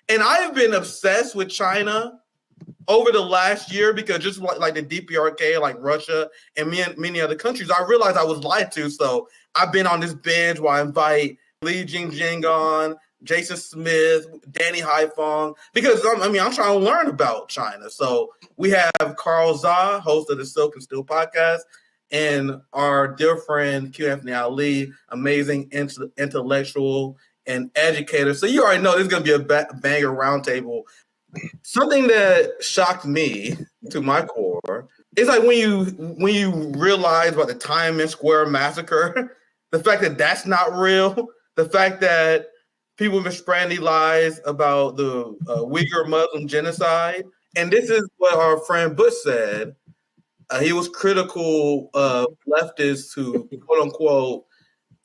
And I have been obsessed with China over the last year because just like the DPRK, like Russia and many other countries, I realized I was lied to. So I've been on this binge where I invite Li Jingjing on, Jason Smith, Danny Haifong, because I'm trying to learn about China. So we have Carl Zha, host of the Silk and Steel podcast, and our dear friend Q Anthony Ali, amazing intellectual and educator. So you already know this is going to be a banger roundtable. Something that shocked me to my core is like when you realize about the Tiananmen Square massacre, the fact that that's not real, the fact that people have been spreading these lies about the Uyghur Muslim genocide. And this is what our friend Bush said. He was critical of leftists who, quote unquote,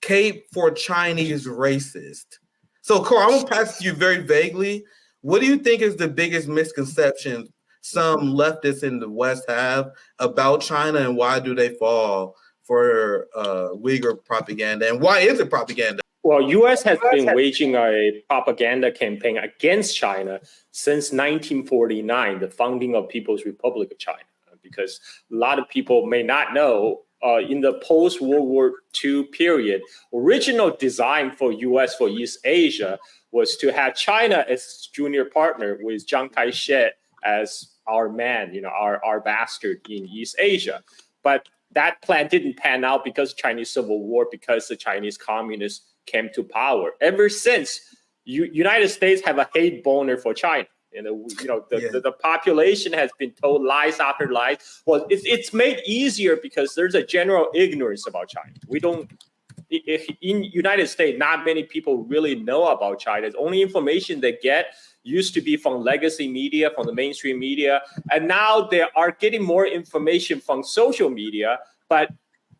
cape for Chinese racist. So, Cole, I'm going to pass it to you very vaguely. What do you think is the biggest misconception some leftists in the West have about China, and why do they fall for Uyghur propaganda? And why is it propaganda? Well, U.S. has been waging a propaganda campaign against China since 1949, the founding of People's Republic of China, because a lot of people may not know, in the post-World War II period, original design for U.S. for East Asia was to have China as junior partner with Chiang Kai-shek as our man, our bastard in East Asia. But that plan didn't pan out because of Chinese Civil War, because the Chinese communists came to power. Ever since, United States have a hate boner for China. The population has been told lies after lies. Well, it's made easier because there's a general ignorance about China. In United States, not many people really know about China. The only information they get used to be from legacy media, from the mainstream media, and now they are getting more information from social media. But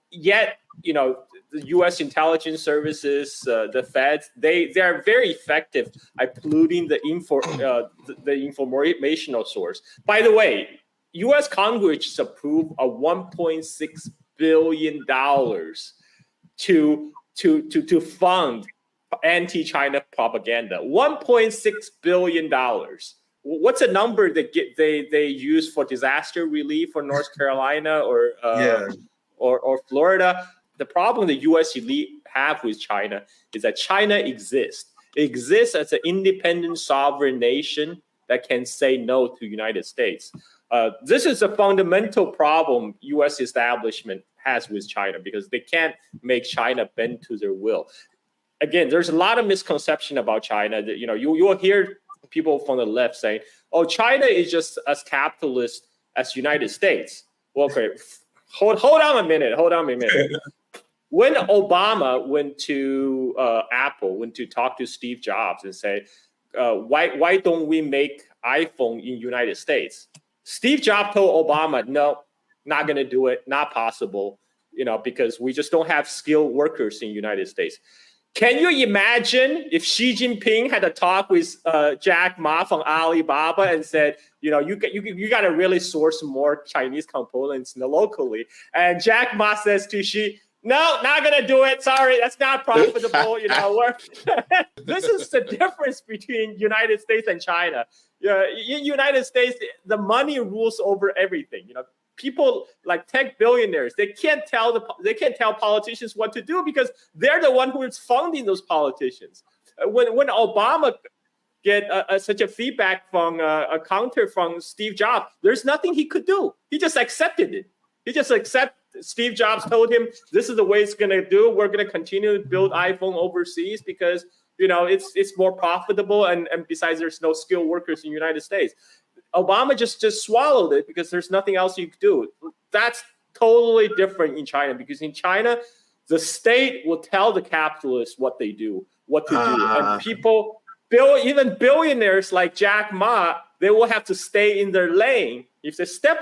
yet, the U.S. intelligence services, the feds, they are very effective at polluting the informational source. By the way, U.S. Congress just approved a $1.6 billion to fund anti-China propaganda. $1.6 billion. What's a number that they use for disaster relief for North Carolina or Florida? The problem the U.S. elite have with China is that China exists as an independent sovereign nation that can say no to the United States. This is a fundamental problem U.S. establishment has with China, because they can't make China bend to their will. Again, there's a lot of misconception about China. That, you will hear people from the left saying, "Oh, China is just as capitalist as United States." Well, okay, hold on a minute. When Obama went to Apple, went to talk to Steve Jobs and say, why don't we make iPhone in United States? Steve Jobs told Obama, no, not going to do it, not possible, because we just don't have skilled workers in the United States. Can you imagine if Xi Jinping had a talk with Jack Ma from Alibaba and said, you got to really source more Chinese components locally? And Jack Ma says to Xi, no, not going to do it. Sorry, that's not profitable. This is the difference between United States and China. In United States, the money rules over everything. People like tech billionaires, they can't tell politicians what to do because they're the one who is funding those politicians. When Obama get such a feedback from a counter from Steve Jobs, there's nothing he could do. He just accepted it. Steve Jobs told him, this is the way it's going to do. We're going to continue to build iPhone overseas because, it's more profitable. And besides, there's no skilled workers in the United States. Obama just swallowed it because there's nothing else you could do. That's totally different in China, because in China, the state will tell the capitalists what to do. And people, even billionaires like Jack Ma, they will have to stay in their lane. If they step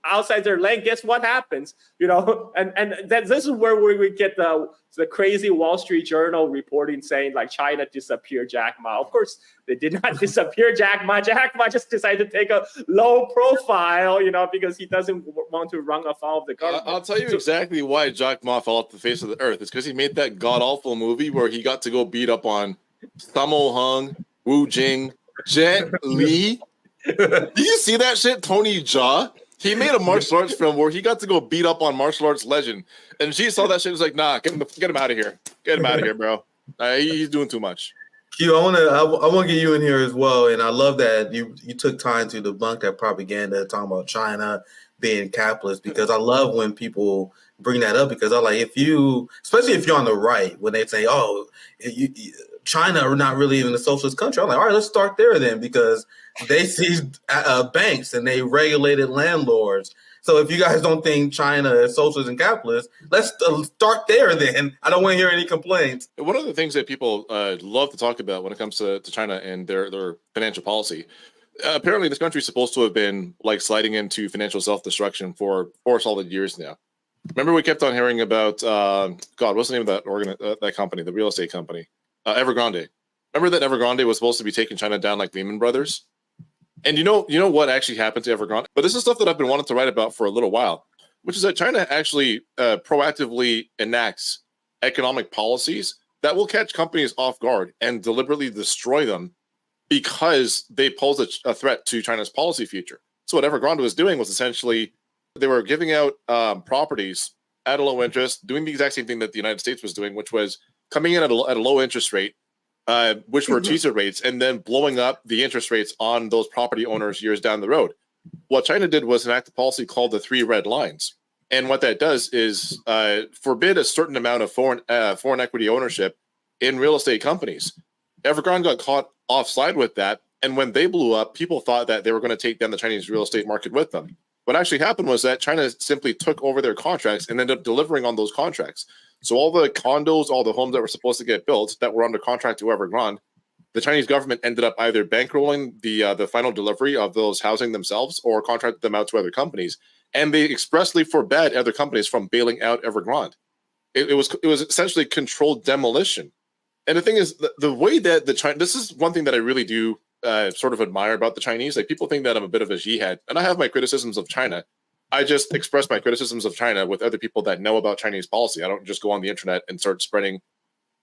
outside their lane, guess what happens? And this is where we get the crazy Wall Street Journal reporting saying like China disappeared Jack Ma. Of course, they did not disappear Jack Ma. Jack Ma just decided to take a low profile, because he doesn't want to run afoul of the government. I'll tell you exactly why Jack Ma fell off the face of the earth. It's because he made that god awful movie where he got to go beat up on Sammo Hung, Wu Jing, Jet Li. Did you see that shit? Tony Jaa. He made a martial arts film where he got to go beat up on martial arts legend, and she saw that shit. Was like, nah, get him out of here. Get him out of here, bro. He's doing too much. Q, I want to get you in here as well, and I love that you took time to debunk that propaganda talking about China being capitalist, because I love when people bring that up, because I like, especially if you're on the right, when they say, oh, China are not really even a socialist country. I'm like, all right, let's start there then, because they seized banks and they regulated landlords. So if you guys don't think China is socialist and capitalist, let's start there then. I don't want to hear any complaints. One of the things that people love to talk about when it comes to China and their financial policy, apparently this country is supposed to have been like sliding into financial self-destruction for 4 solid years now. Remember, we kept on hearing about, God, what's the name of that company, the real estate company? Evergrande. Remember that Evergrande was supposed to be taking China down like Lehman Brothers? And you know what actually happened to Evergrande? But this is stuff that I've been wanting to write about for a little while, which is that China actually proactively enacts economic policies that will catch companies off guard and deliberately destroy them because they pose a threat to China's policy future. So what Evergrande was doing was essentially they were giving out properties at a low interest, doing the exact same thing that the United States was doing, which was coming in at a low interest rate, which were teaser rates, and then blowing up the interest rates on those property owners years down the road. What China did was enact a policy called the 3 red lines. And what that does is forbid a certain amount of foreign equity ownership in real estate companies. Evergrande got caught offside with that. And when they blew up, people thought that they were going to take down the Chinese real estate market with them. What actually happened was that China simply took over their contracts and ended up delivering on those contracts. So all the condos, all the homes that were supposed to get built that were under contract to Evergrande, the Chinese government ended up either bankrolling the final delivery of those housing themselves or contracted them out to other companies. And they expressly forbade other companies from bailing out Evergrande. It was essentially controlled demolition. And the thing is, the way that this is one thing that I really do sort of admire about the Chinese. Like, people think that I'm a bit of a jihad, and I have my criticisms of China. I just express my criticisms of China with other people that know about Chinese policy. I don't just go on the internet and start spreading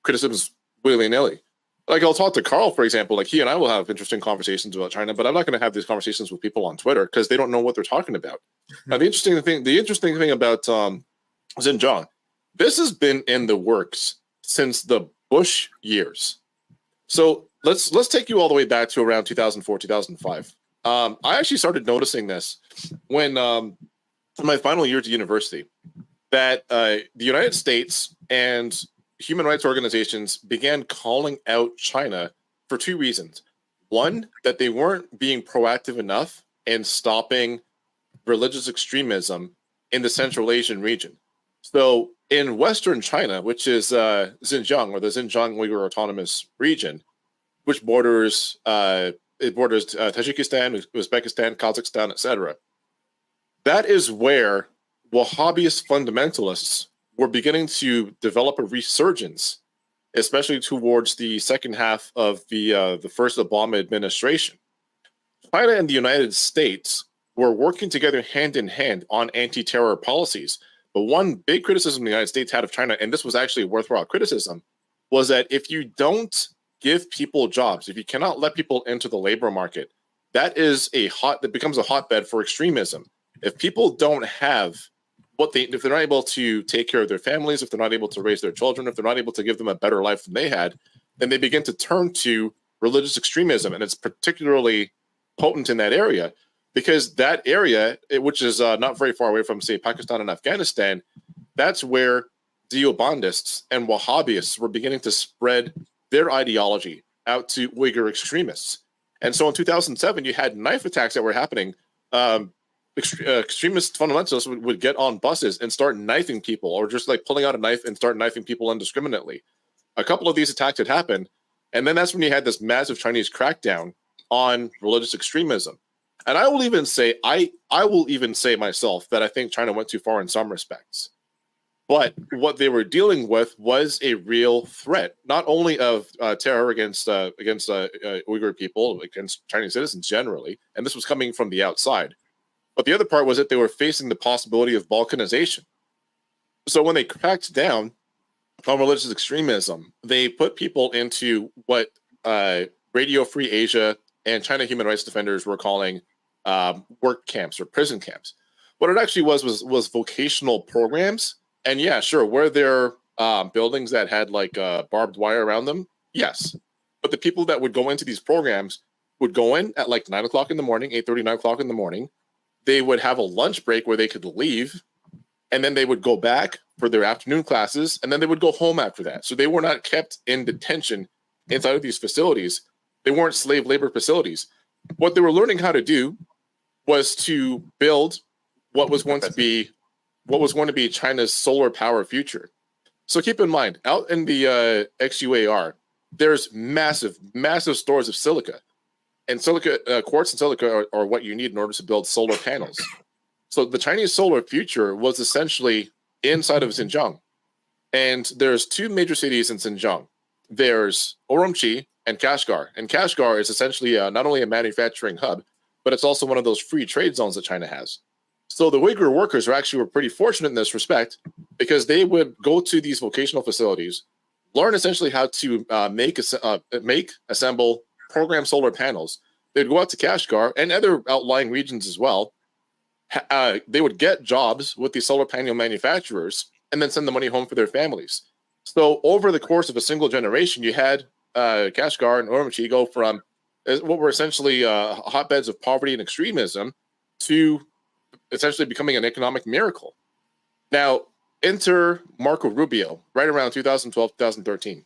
criticisms willy-nilly. Like, I'll talk to Carl, for example. Like, he and I will have interesting conversations about China, but I'm not going to have these conversations with people on Twitter because they don't know what they're talking about. Now, the interesting thing about Xinjiang, this has been in the works since the Bush years. So let's take you all the way back to around 2004, 2005. I actually started noticing this when in my final year at university, that the United States and human rights organizations began calling out China for 2 reasons. One, that they weren't being proactive enough in stopping religious extremism in the Central Asian region. So in Western China, which is Xinjiang, or the Xinjiang Uyghur Autonomous Region, which borders Tajikistan, Uzbekistan, Kazakhstan, etc. That is where Wahhabist fundamentalists were beginning to develop a resurgence, especially towards the second half of the first Obama administration. China and the United States were working together hand in hand on anti-terror policies. But one big criticism the United States had of China, and this was actually a worthwhile criticism, was that if you don't give people jobs, if you cannot let people into the labor market, that becomes a hotbed for extremism. If people don't have if they're not able to take care of their families, if they're not able to raise their children, if they're not able to give them a better life than they had, then they begin to turn to religious extremism. And it's particularly potent in that area because that area, which is not very far away from, say, Pakistan and Afghanistan, that's where Deobandists and Wahhabists were beginning to spread their ideology out to Uyghur extremists. And so in 2007, you had knife attacks that were happening. Extremist fundamentalists would get on buses and start knifing people, or just like pulling out a knife and start knifing people indiscriminately. A couple of these attacks had happened, and then that's when you had this massive Chinese crackdown on religious extremism. And I will even say, I will even say myself that I think China went too far in some respects. But what they were dealing with was a real threat, not only of terror against Uyghur people, against Chinese citizens generally, and this was coming from the outside. But the other part was that they were facing the possibility of balkanization. So when they cracked down on religious extremism, they put people into what Radio Free Asia and China human rights defenders were calling work camps or prison camps. What it actually was vocational programs. And yeah, sure, were there buildings that had like barbed wire around them? Yes. But the people that would go into these programs would go in at like 9 o'clock in the morning, 8:30, 9 o'clock in the morning. They would have a lunch break where they could leave, and then they would go back for their afternoon classes, and then they would go home after that. So they were not kept in detention inside of these facilities. They weren't slave labor facilities. What they were learning how to do was to build what was going to be China's solar power future. So keep in mind, out in the XUAR, there's massive stores of silica. And silica, quartz and silica are what you need in order to build solar panels. So the Chinese solar future was essentially inside of Xinjiang. And there's two major cities in Xinjiang. There's Urumqi and Kashgar. And Kashgar is essentially not only a manufacturing hub, but it's also one of those free trade zones that China has. So the Uyghur workers were pretty fortunate in this respect, because they would go to these vocational facilities, learn essentially how to assemble, program solar panels. They'd go out to Kashgar and other outlying regions as well. They would get jobs with these solar panel manufacturers and then send the money home for their families. So over the course of a single generation, you had Kashgar and Urumqi go from what were essentially hotbeds of poverty and extremism to essentially becoming an economic miracle. Now, enter Marco Rubio right around 2012, 2013.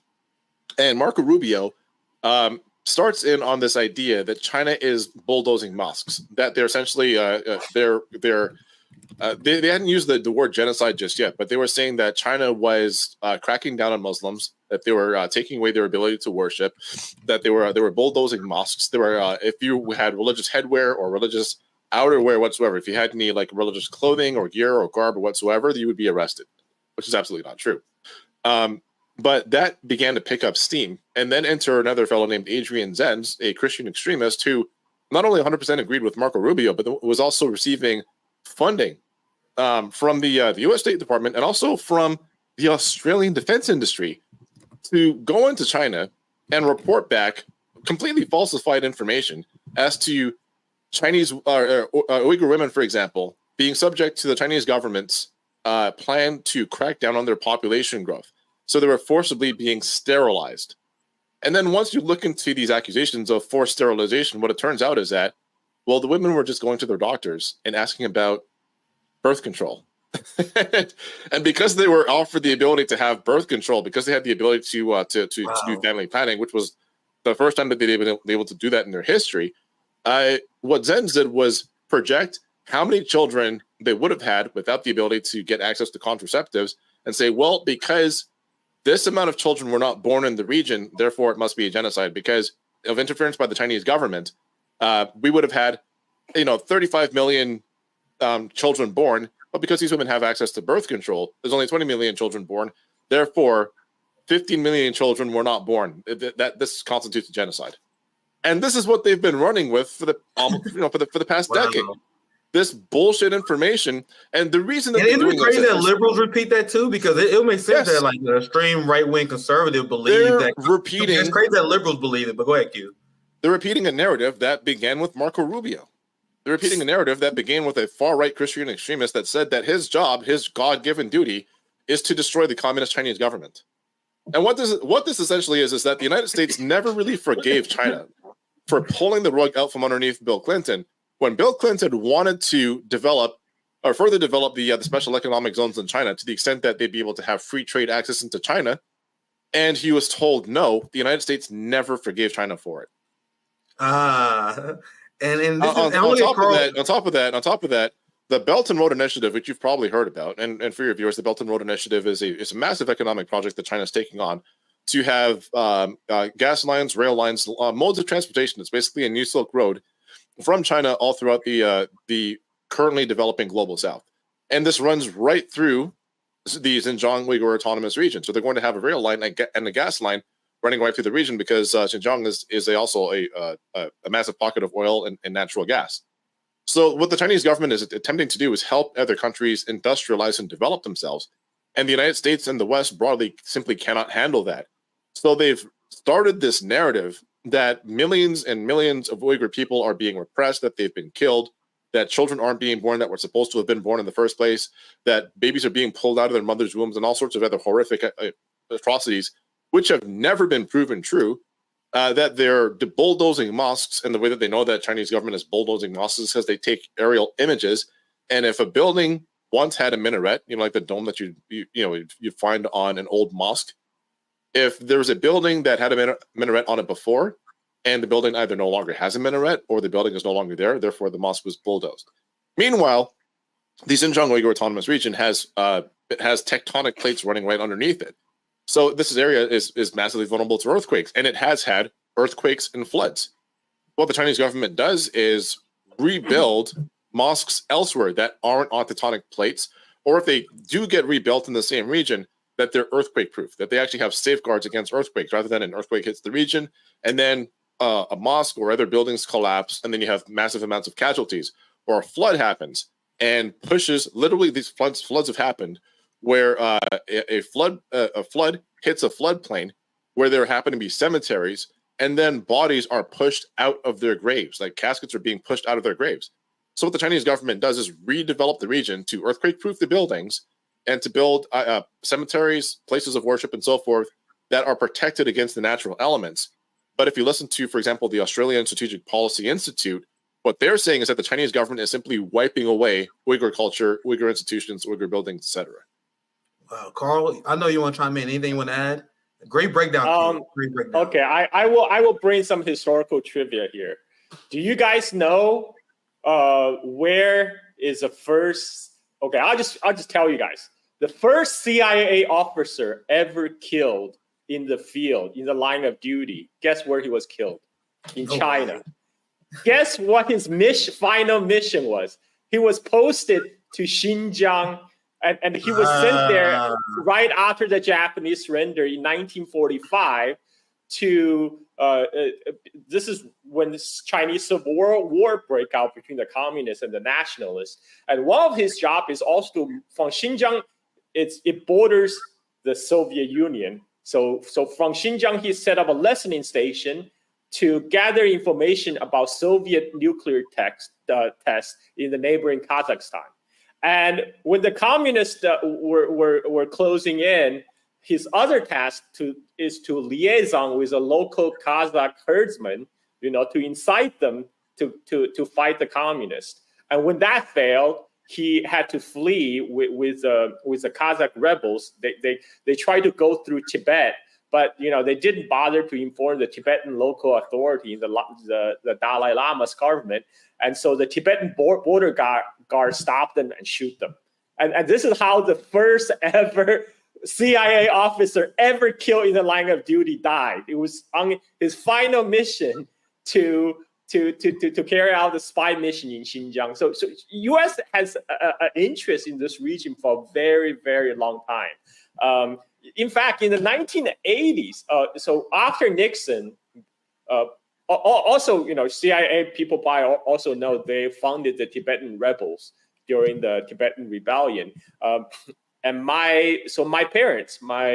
And Marco Rubio starts in on this idea that China is bulldozing mosques, that they're essentially, they hadn't used the word genocide just yet, but they were saying that China was cracking down on Muslims, that they were taking away their ability to worship, that they were bulldozing mosques. They were, if you had religious headwear or religious outerwear whatsoever, if you had any like religious clothing or gear or garb or whatsoever, you would be arrested, which is absolutely not true. But that began to pick up steam. And then enter another fellow named Adrian Zenz, a Christian extremist who not only 100% agreed with Marco Rubio, but was also receiving funding from the U.S. State Department and also from the Australian defense industry to go into China and report back completely falsified information as to Chinese Uyghur women, for example, being subject to the Chinese government's plan to crack down on their population growth. So they were forcibly being sterilized. And then once you look into these accusations of forced sterilization, what it turns out is that, well, the women were just going to their doctors and asking about birth control. And because they were offered the ability to have birth control, because they had the ability to do family planning, which was the first time that they'd been able to do that in their history, what Zenz did was project how many children they would have had without the ability to get access to contraceptives and say, well, because this amount of children were not born in the region, therefore it must be a genocide because of interference by the Chinese government. We would have had, 35 million children born, but because these women have access to birth control, there's only 20 million children born. Therefore, 15 million children were not born. This constitutes a genocide, and this is what they've been running with for the past decade. This bullshit information, and the reason that isn't it crazy that liberals repeat that too? Because it'll make sense that like the extreme right-wing conservative believe that repeating. It's crazy that liberals believe it. But go ahead, Q. They're repeating a narrative that began with Marco Rubio. They're repeating a narrative that began with a far-right Christian extremist that said that his job, his God-given duty, is to destroy the communist Chinese government. And what this essentially is that the United States never really forgave China for pulling the rug out from underneath Bill Clinton. When Bill Clinton wanted to further develop the special economic zones in China to the extent that they'd be able to have free trade access into China, and he was told no, the United States never forgave China for it. On top of that, the Belt and Road Initiative, which you've probably heard about, and for your viewers, the Belt and Road Initiative is a massive economic project that China's taking on to have gas lines, rail lines, modes of transportation. It's basically a new Silk Road from China all throughout the currently developing global south. And this runs right through the Xinjiang Uyghur Autonomous Region. So they're going to have a rail line and a gas line running right through the region because Xinjiang is also a massive pocket of oil and natural gas. So what the Chinese government is attempting to do is help other countries industrialize and develop themselves. And the United States and the West broadly simply cannot handle that. So they've started this narrative that millions and millions of Uyghur people are being repressed, that they've been killed, that children aren't being born that were supposed to have been born in the first place, that babies are being pulled out of their mother's wombs, and all sorts of other horrific atrocities, which have never been proven true, that they're bulldozing mosques. And the way that they know that Chinese government is bulldozing mosques is because they take aerial images. And if a building once had a minaret, like the dome that you'd find on an old mosque, if there's a building that had a minaret on it before, and the building either no longer has a minaret or the building is no longer there, therefore the mosque was bulldozed. Meanwhile, the Xinjiang Uyghur Autonomous Region has tectonic plates running right underneath it. So this area is massively vulnerable to earthquakes, and it has had earthquakes and floods. What the Chinese government does is rebuild mosques elsewhere that aren't on tectonic plates, or if they do get rebuilt in the same region, that they're earthquake proof, that they actually have safeguards against earthquakes, rather than an earthquake hits the region and then a mosque or other buildings collapse, and then you have massive amounts of casualties, or a flood happens and pushes. Literally, these floods have happened where a flood hits a floodplain where there happen to be cemeteries, and then bodies are pushed out of their graves, like caskets are being pushed out of their graves. So what the Chinese government does is redevelop the region to earthquake-proof the buildings and to build cemeteries, places of worship, and so forth that are protected against the natural elements. But if you listen to, for example, the Australian Strategic Policy Institute, what they're saying is that the Chinese government is simply wiping away Uyghur culture, Uyghur institutions, Uyghur buildings, etc. Wow, Carl, I know you want to chime in. Anything you want to add? Great breakdown. Great breakdown. Okay, I will bring some historical trivia here. Do you guys know where is the first? Okay, I'll just tell you guys. The first CIA officer ever killed in the field, in the line of duty. Guess where he was killed? In China. Wow. Guess what his final mission was? He was posted to Xinjiang, and he was sent there right after the Japanese surrender in 1945 to, this is when the Chinese Civil War break out between the communists and the nationalists. And one of his jobs is also from Xinjiang, it borders the Soviet Union. So from Xinjiang, he set up a listening station to gather information about Soviet nuclear tests in the neighboring Kazakhstan. And when the communists were closing in, his other task is to liaison with a local Kazakh herdsman, to incite them to fight the communists. And when that failed, he had to flee with the Kazakh rebels. They tried to go through Tibet, but they didn't bother to inform the Tibetan local authority, the Dalai Lama's government, and so the Tibetan border guard stopped them and shoot them. And this is how the first ever CIA officer ever killed in the line of duty died. It was on his final mission to carry out the spy mission in Xinjiang. So U.S. has an interest in this region for a very, very long time. In fact, in the 1980s, so after Nixon, also, CIA people probably also know they funded the Tibetan rebels during the Tibetan rebellion. And my parents, both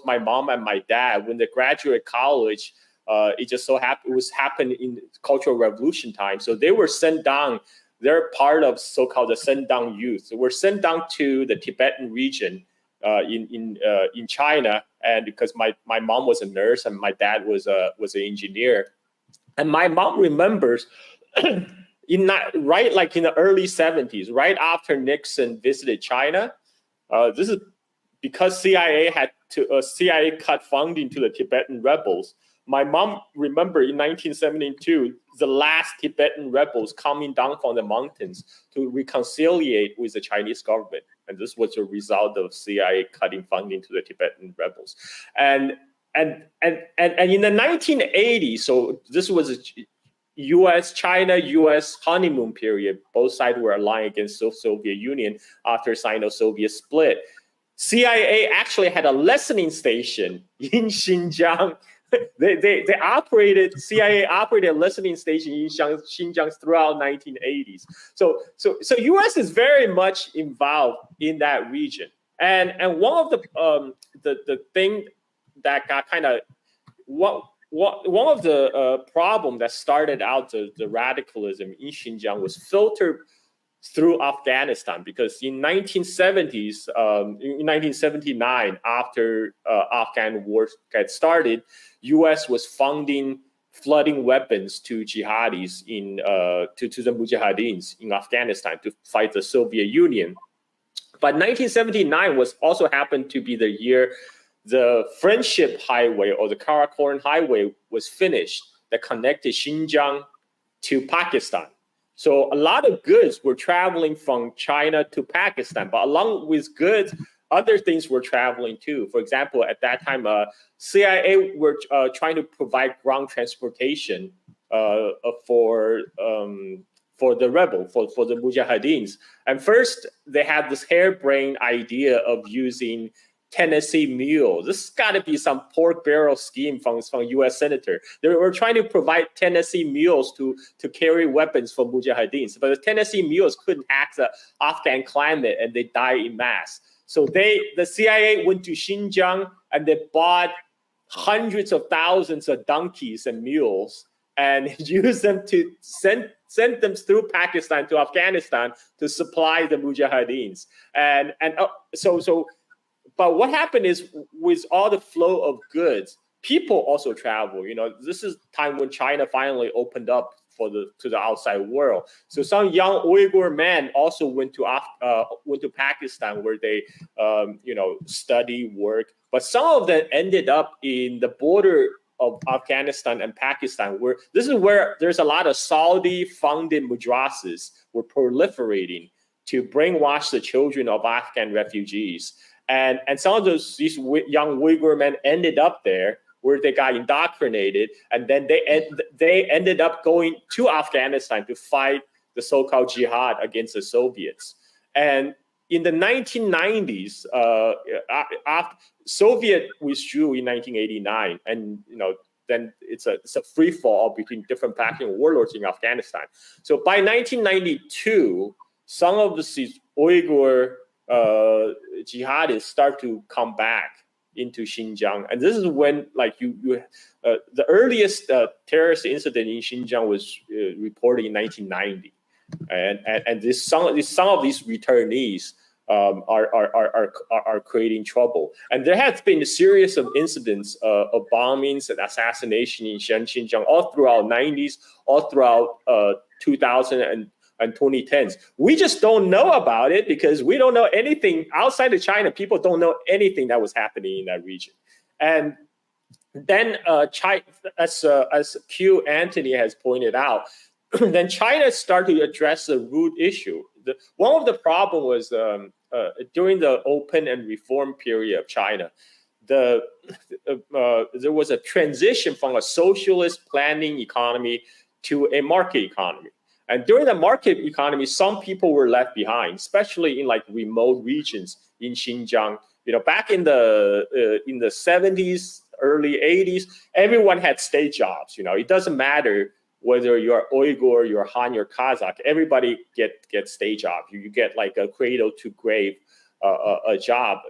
my mom and my dad, when they graduated college, it just so happened it was happening in Cultural Revolution time. So they were sent down. They're part of so-called the sent down youth. So we're sent down to the Tibetan region in China, and because my mom was a nurse and my dad was an engineer, and my mom remembers. In the early 70s, right after Nixon visited China, this is because CIA cut funding to the Tibetan rebels. My mom remembered in 1972 the last Tibetan rebels coming down from the mountains to reconciliate with the Chinese government, and this was a result of CIA cutting funding to the Tibetan rebels. And in the 1980s, so this was China U.S. honeymoon period. Both sides were aligned against the Soviet Union after Sino-Soviet split. CIA actually had a listening station in Xinjiang. CIA operated a listening station in Xinjiang throughout 1980s. So U.S. is very much involved in that region. And one of the thing that got kind of one of the problem that started out the radicalism in Xinjiang was filtered through Afghanistan, because in 1970s, in 1979, after Afghan war got started, U.S. was flooding weapons to jihadis to the Mujahideens in Afghanistan to fight the Soviet Union. But 1979 was also happened to be the year the Friendship Highway, or the Karakoram Highway, was finished, that connected Xinjiang to Pakistan. So a lot of goods were traveling from China to Pakistan, but along with goods, other things were traveling too. For example, at that time, CIA were trying to provide ground transportation for the rebel, for the Mujahideens. And first, they had this harebrained idea of using Tennessee mules. This has got to be some pork barrel scheme from U.S. senator. They were trying to provide Tennessee mules to carry weapons for Mujahideens, but the Tennessee mules couldn't hack the Afghan climate, and they died in mass. So the CIA went to Xinjiang and they bought hundreds of thousands of donkeys and mules and used them to send them through Pakistan to Afghanistan to supply the Mujahideens. But what happened is, with all the flow of goods, people also travel. This is time when China finally opened up to the outside world. So some young Uyghur men also went to Pakistan, where they study, work. But some of them ended up in the border of Afghanistan and Pakistan, where there's a lot of Saudi-funded madrasas were proliferating to brainwash the children of Afghan refugees. And some of these young Uyghur men ended up there, where they got indoctrinated, and then they ended up going to Afghanistan to fight the so-called jihad against the Soviets. And in the 1990s, after Soviet withdrew in 1989, and then it's a free fall between different Pakistan warlords in Afghanistan. So by 1992, some of these Uyghur jihadists start to come back into Xinjiang, and this is when the earliest terrorist incident in Xinjiang was reported in 1990, and some of these returnees are creating trouble. And there has been a series of incidents of bombings and assassination in Xinjiang all throughout 90s, all throughout 2000 and 2010s. We just don't know about it because we don't know anything outside of China. People don't know anything that was happening in that region. And then as Q Anthony has pointed out, then China started to address the root issue. One of the problems was during the open and reform period of China, there was a transition from a socialist planning economy to a market economy. And during the market economy, some people were left behind, especially in remote regions in Xinjiang. Back in the 70s, early 80s, everyone had state jobs. It doesn't matter whether you're Uyghur, you're Han, you're Kazakh. Everybody get state job. You get a cradle to grave a job,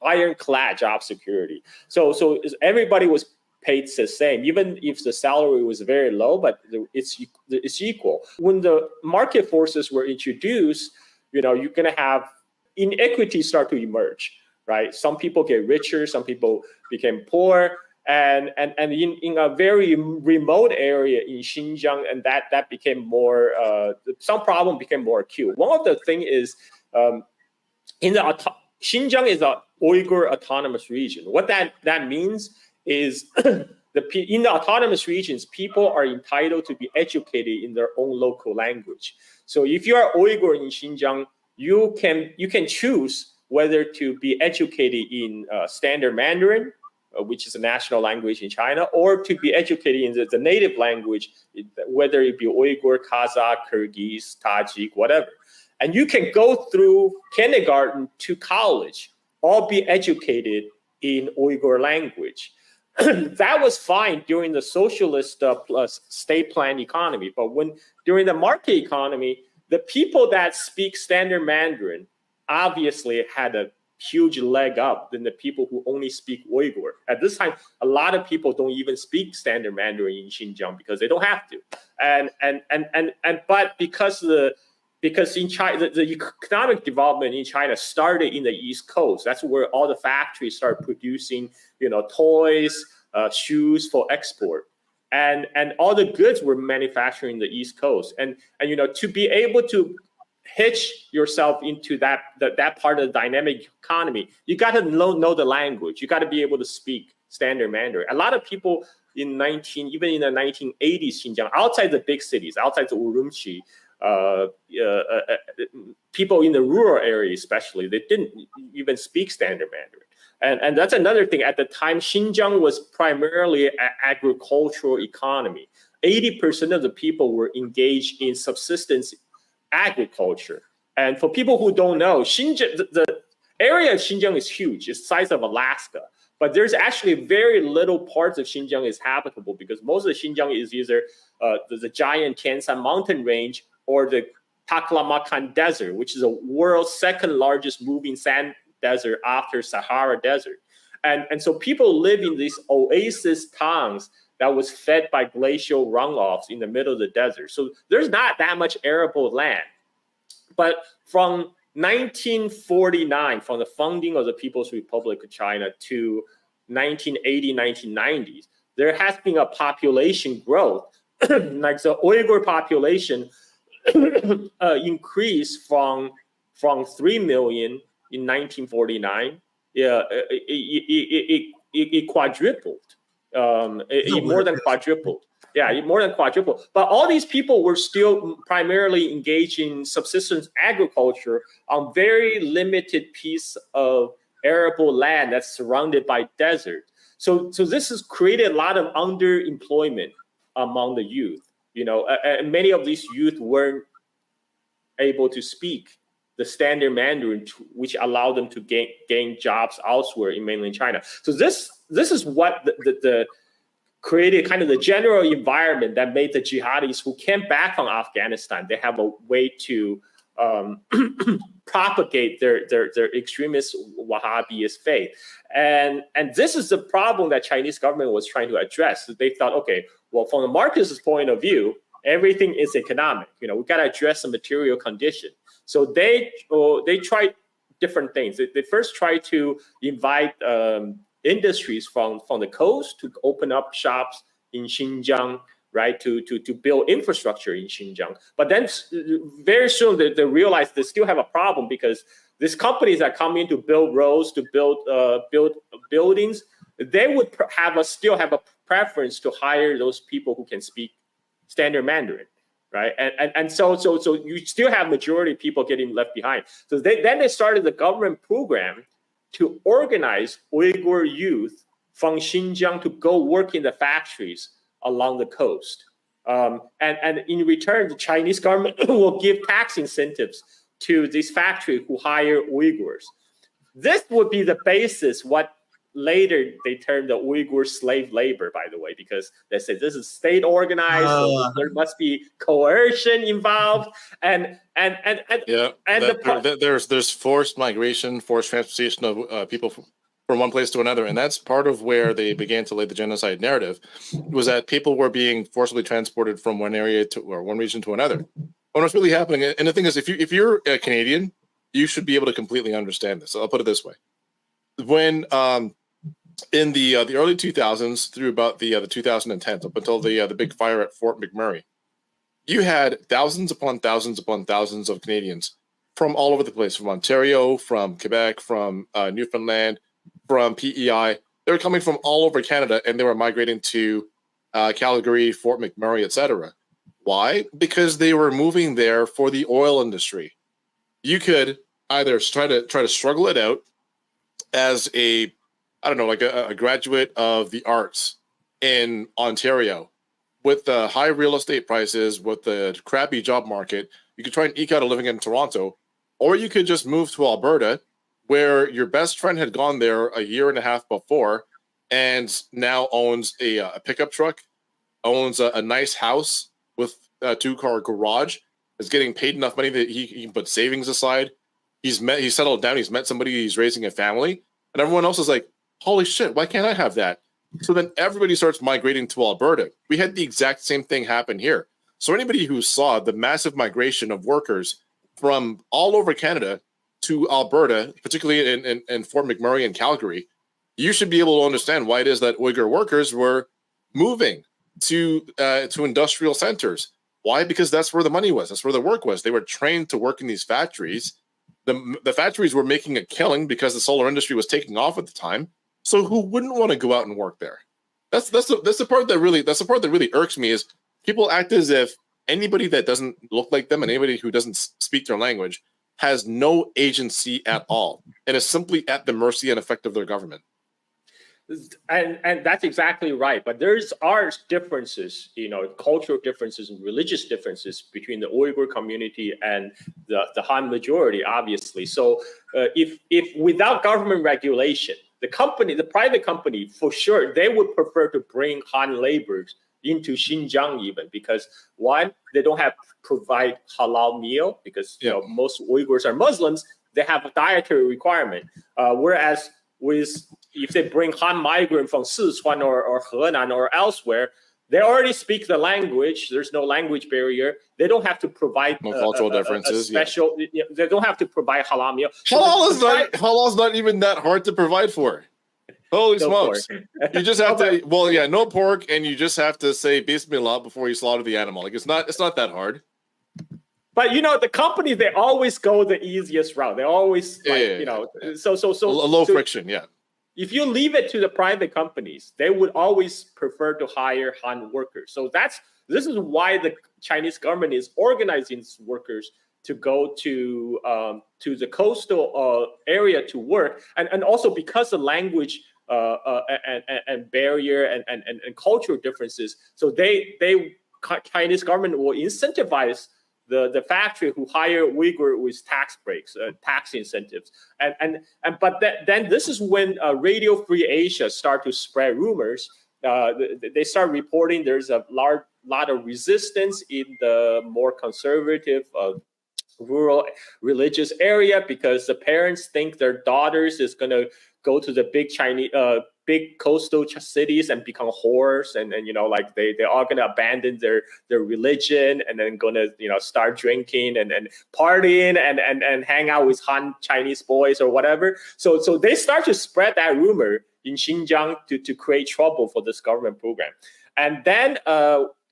ironclad job security. So everybody was paid the same, even if the salary was very low, but it's equal. When the market forces were introduced, you're going to have inequity start to emerge, right? Some people get richer, some people became poor, and in a very remote area in Xinjiang, and that became more, some problem became more acute. One of the thing is, Xinjiang is an Uyghur autonomous region. What that means is in the autonomous regions, people are entitled to be educated in their own local language. So if you are Uyghur in Xinjiang, you can choose whether to be educated in standard Mandarin, which is a national language in China, or to be educated in the native language, whether it be Uyghur, Kazakh, Kyrgyz, Tajik, whatever. And you can go through kindergarten to college, all be educated in Uyghur language. That was fine during the socialist plus state plan economy. But during the market economy, the people that speak standard Mandarin obviously had a huge leg up than the people who only speak Uyghur. At this time, a lot of people don't even speak standard Mandarin in Xinjiang because they don't have to. But because in China, the economic development in China started in the East Coast. That's where all the factories started producing, toys, shoes for export. And all the goods were manufactured in the East Coast. And to be able to hitch yourself into that part of the dynamic economy, you got to know the language. You got to be able to speak standard Mandarin. A lot of people even in the 1980s, Xinjiang, outside the big cities, outside the Urumqi, people in the rural area especially, they didn't even speak standard Mandarin. And that's another thing. At the time, Xinjiang was primarily an agricultural economy. 80% of the people were engaged in subsistence agriculture. And for people who don't know, Xinjiang, the area of Xinjiang is huge. It's the size of Alaska. But there's actually very little parts of Xinjiang is habitable because most of the Xinjiang is either the giant Tianshan mountain range or the Taklamakan Desert, which is the world's second largest moving sand desert after Sahara Desert. And so people live in these oasis towns that was fed by glacial runoffs in the middle of the desert. So there's not that much arable land. But from 1949, from the founding of the People's Republic of China to 1980, 1990s, there has been a population growth. Like the Uyghur population increased from 3 million in 1949. It quadrupled. It more than quadrupled. Yeah, it more than quadrupled. But all these people were still primarily engaged in subsistence agriculture on very limited piece of arable land that's surrounded by desert. So this has created a lot of underemployment among the youth. And many of these youth weren't able to speak the standard Mandarin, which allowed them to gain jobs elsewhere in mainland China. So this is what the created kind of the general environment that made the jihadis who came back from Afghanistan, they have a way to propagate their extremist Wahhabist faith. And this is the problem that Chinese government was trying to address. So they thought, okay, well, from the Marxist point of view, everything is economic. We got to address the material condition. So they tried different things. They first tried to invite industries from the coast to open up shops in Xinjiang, right, to build infrastructure in Xinjiang. But then very soon they realized they still have a problem because these companies that come in to build roads, to build buildings, they would still have a preference to hire those people who can speak standard Mandarin, right? And so you still have majority of people getting left behind. So then they started the government program to organize Uyghur youth from Xinjiang to go work in the factories along the coast. And in return, the Chinese government will give tax incentives to these factories who hire Uyghurs. This would be the basis, what later they termed the Uyghur slave labor, by the way, because they said this is state organized, so there must be coercion involved, there's forced migration, forced transportation of people from one place to another, and that's part of where they began to lay the genocide narrative, was that people were being forcibly transported from one area to or one region to another. And what's really happening, and the thing is, if you're a Canadian, you should be able to completely understand this. So I'll put it this way: when in the early 2000s through about the 2010s, up until the big fire at Fort McMurray, you had thousands upon thousands upon thousands of Canadians from all over the place, from Ontario, from Quebec, from Newfoundland, from PEI. They were coming from all over Canada, and they were migrating to Calgary, Fort McMurray, etc. Why? Because they were moving there for the oil industry. You could either try to struggle it out as a graduate of the arts in Ontario, with the high real estate prices, with the crappy job market. You could try and eke out a living in Toronto, or you could just move to Alberta, where your best friend had gone there a year and a half before and now owns a pickup truck, owns a nice house with a 2-car garage, is getting paid enough money that he can put savings aside, he's settled down, he's met somebody, he's raising a family, and everyone else is like, holy shit, why can't I have that? So then everybody starts migrating to Alberta. We had the exact same thing happen here. So anybody who saw the massive migration of workers from all over Canada to Alberta, particularly in Fort McMurray and Calgary, you should be able to understand why it is that Uyghur workers were moving to industrial centers. Why? Because that's where the money was. That's where the work was. They were trained to work in these factories. The factories were making a killing because the solar industry was taking off at the time. So who wouldn't want to go out and work there? That's the part that really irks me is people act as if anybody that doesn't look like them and anybody who doesn't speak their language has no agency at all and is simply at the mercy and effect of their government. And that's exactly right. But are differences, cultural differences and religious differences between the Uyghur community and the Han majority, obviously. So if without government regulation, the private company, for sure, they would prefer to bring Han laborers into Xinjiang even because one, they don't have to provide halal meal because most Uyghurs are Muslims. They have a dietary requirement, whereas if they bring Han migrant from Sichuan or Henan or elsewhere, they already speak the language. There's no language barrier. They don't have to provide no cultural differences. Special. They don't have to provide halal meal. Halal is not even that hard to provide for. Holy smokes! You just have to. Well, yeah, no pork, and you just have to say Bismillah before you slaughter the animal. Like it's not that hard. But the companies, they always go the easiest route. They always so low friction. Yeah. If you leave it to the private companies, they would always prefer to hire Han workers. So this is why the Chinese government is organizing its workers to go to the coastal area to work, and also because of language and barrier and cultural differences. So Chinese government will incentivize the factory who hire Uyghur with tax breaks, tax incentives, but then this is when Radio Free Asia start to spread rumors. They start reporting there's a lot of resistance in the more conservative rural religious area because the parents think their daughters is going to go to the big coastal cities and become whores and like they are going to abandon their religion and then going to start drinking and partying and hang out with Han Chinese boys or whatever. So they start to spread that rumor in Xinjiang to create trouble for this government program. And then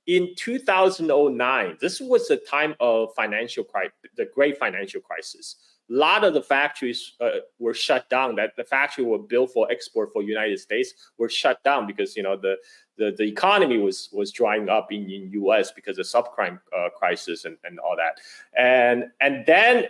in 2009, this was the time of the great financial crisis. A lot of the factories were shut down. That the factory were built for export for United States were shut down because the economy was drying up in U.S. because of subprime crisis and all that. And then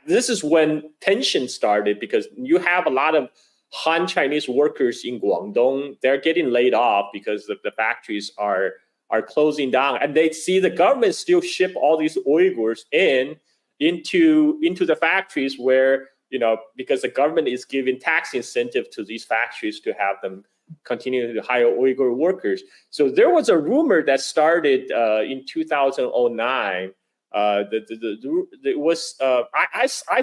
this is when tension started because you have a lot of Han Chinese workers in Guangdong. They're getting laid off because the factories are closing down, and they see the government still ship all these Uyghurs into the factories where because the government is giving tax incentive to these factories to have them continue to hire Uyghur workers. So there was a rumor that started in 2009. I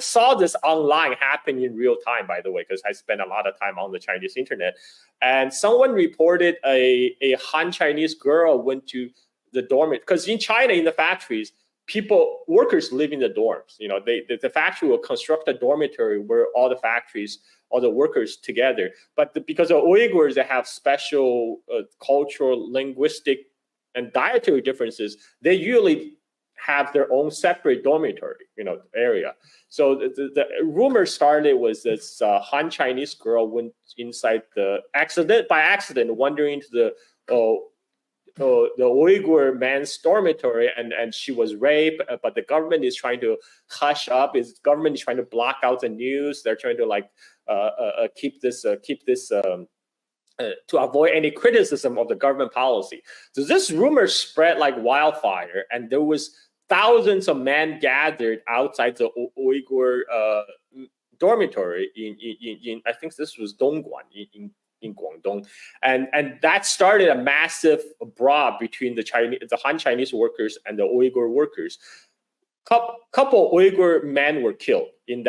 saw this online happen in real time, by the way, because I spent a lot of time on the Chinese internet. And someone reported a Han Chinese girl went to the dormitory because in China, in the factories, workers live in the dorms. The factory will construct a dormitory where all the workers together. But because of Uyghurs, they have special cultural, linguistic, and dietary differences. They usually have their own separate dormitory, area. So the rumor started was this Han Chinese girl went inside by accident, wandering into the Uyghur man's dormitory, and she was raped. But the government is trying to hush up. Government is trying to block out the news. They're trying to keep this to avoid any criticism of the government policy. So this rumor spread like wildfire, and there was thousands of men gathered outside the Uyghur dormitory in I think this was Dongguan in Guangdong, and that started a massive brawl between the Han Chinese workers and the Uyghur workers. couple Uyghur men were killed in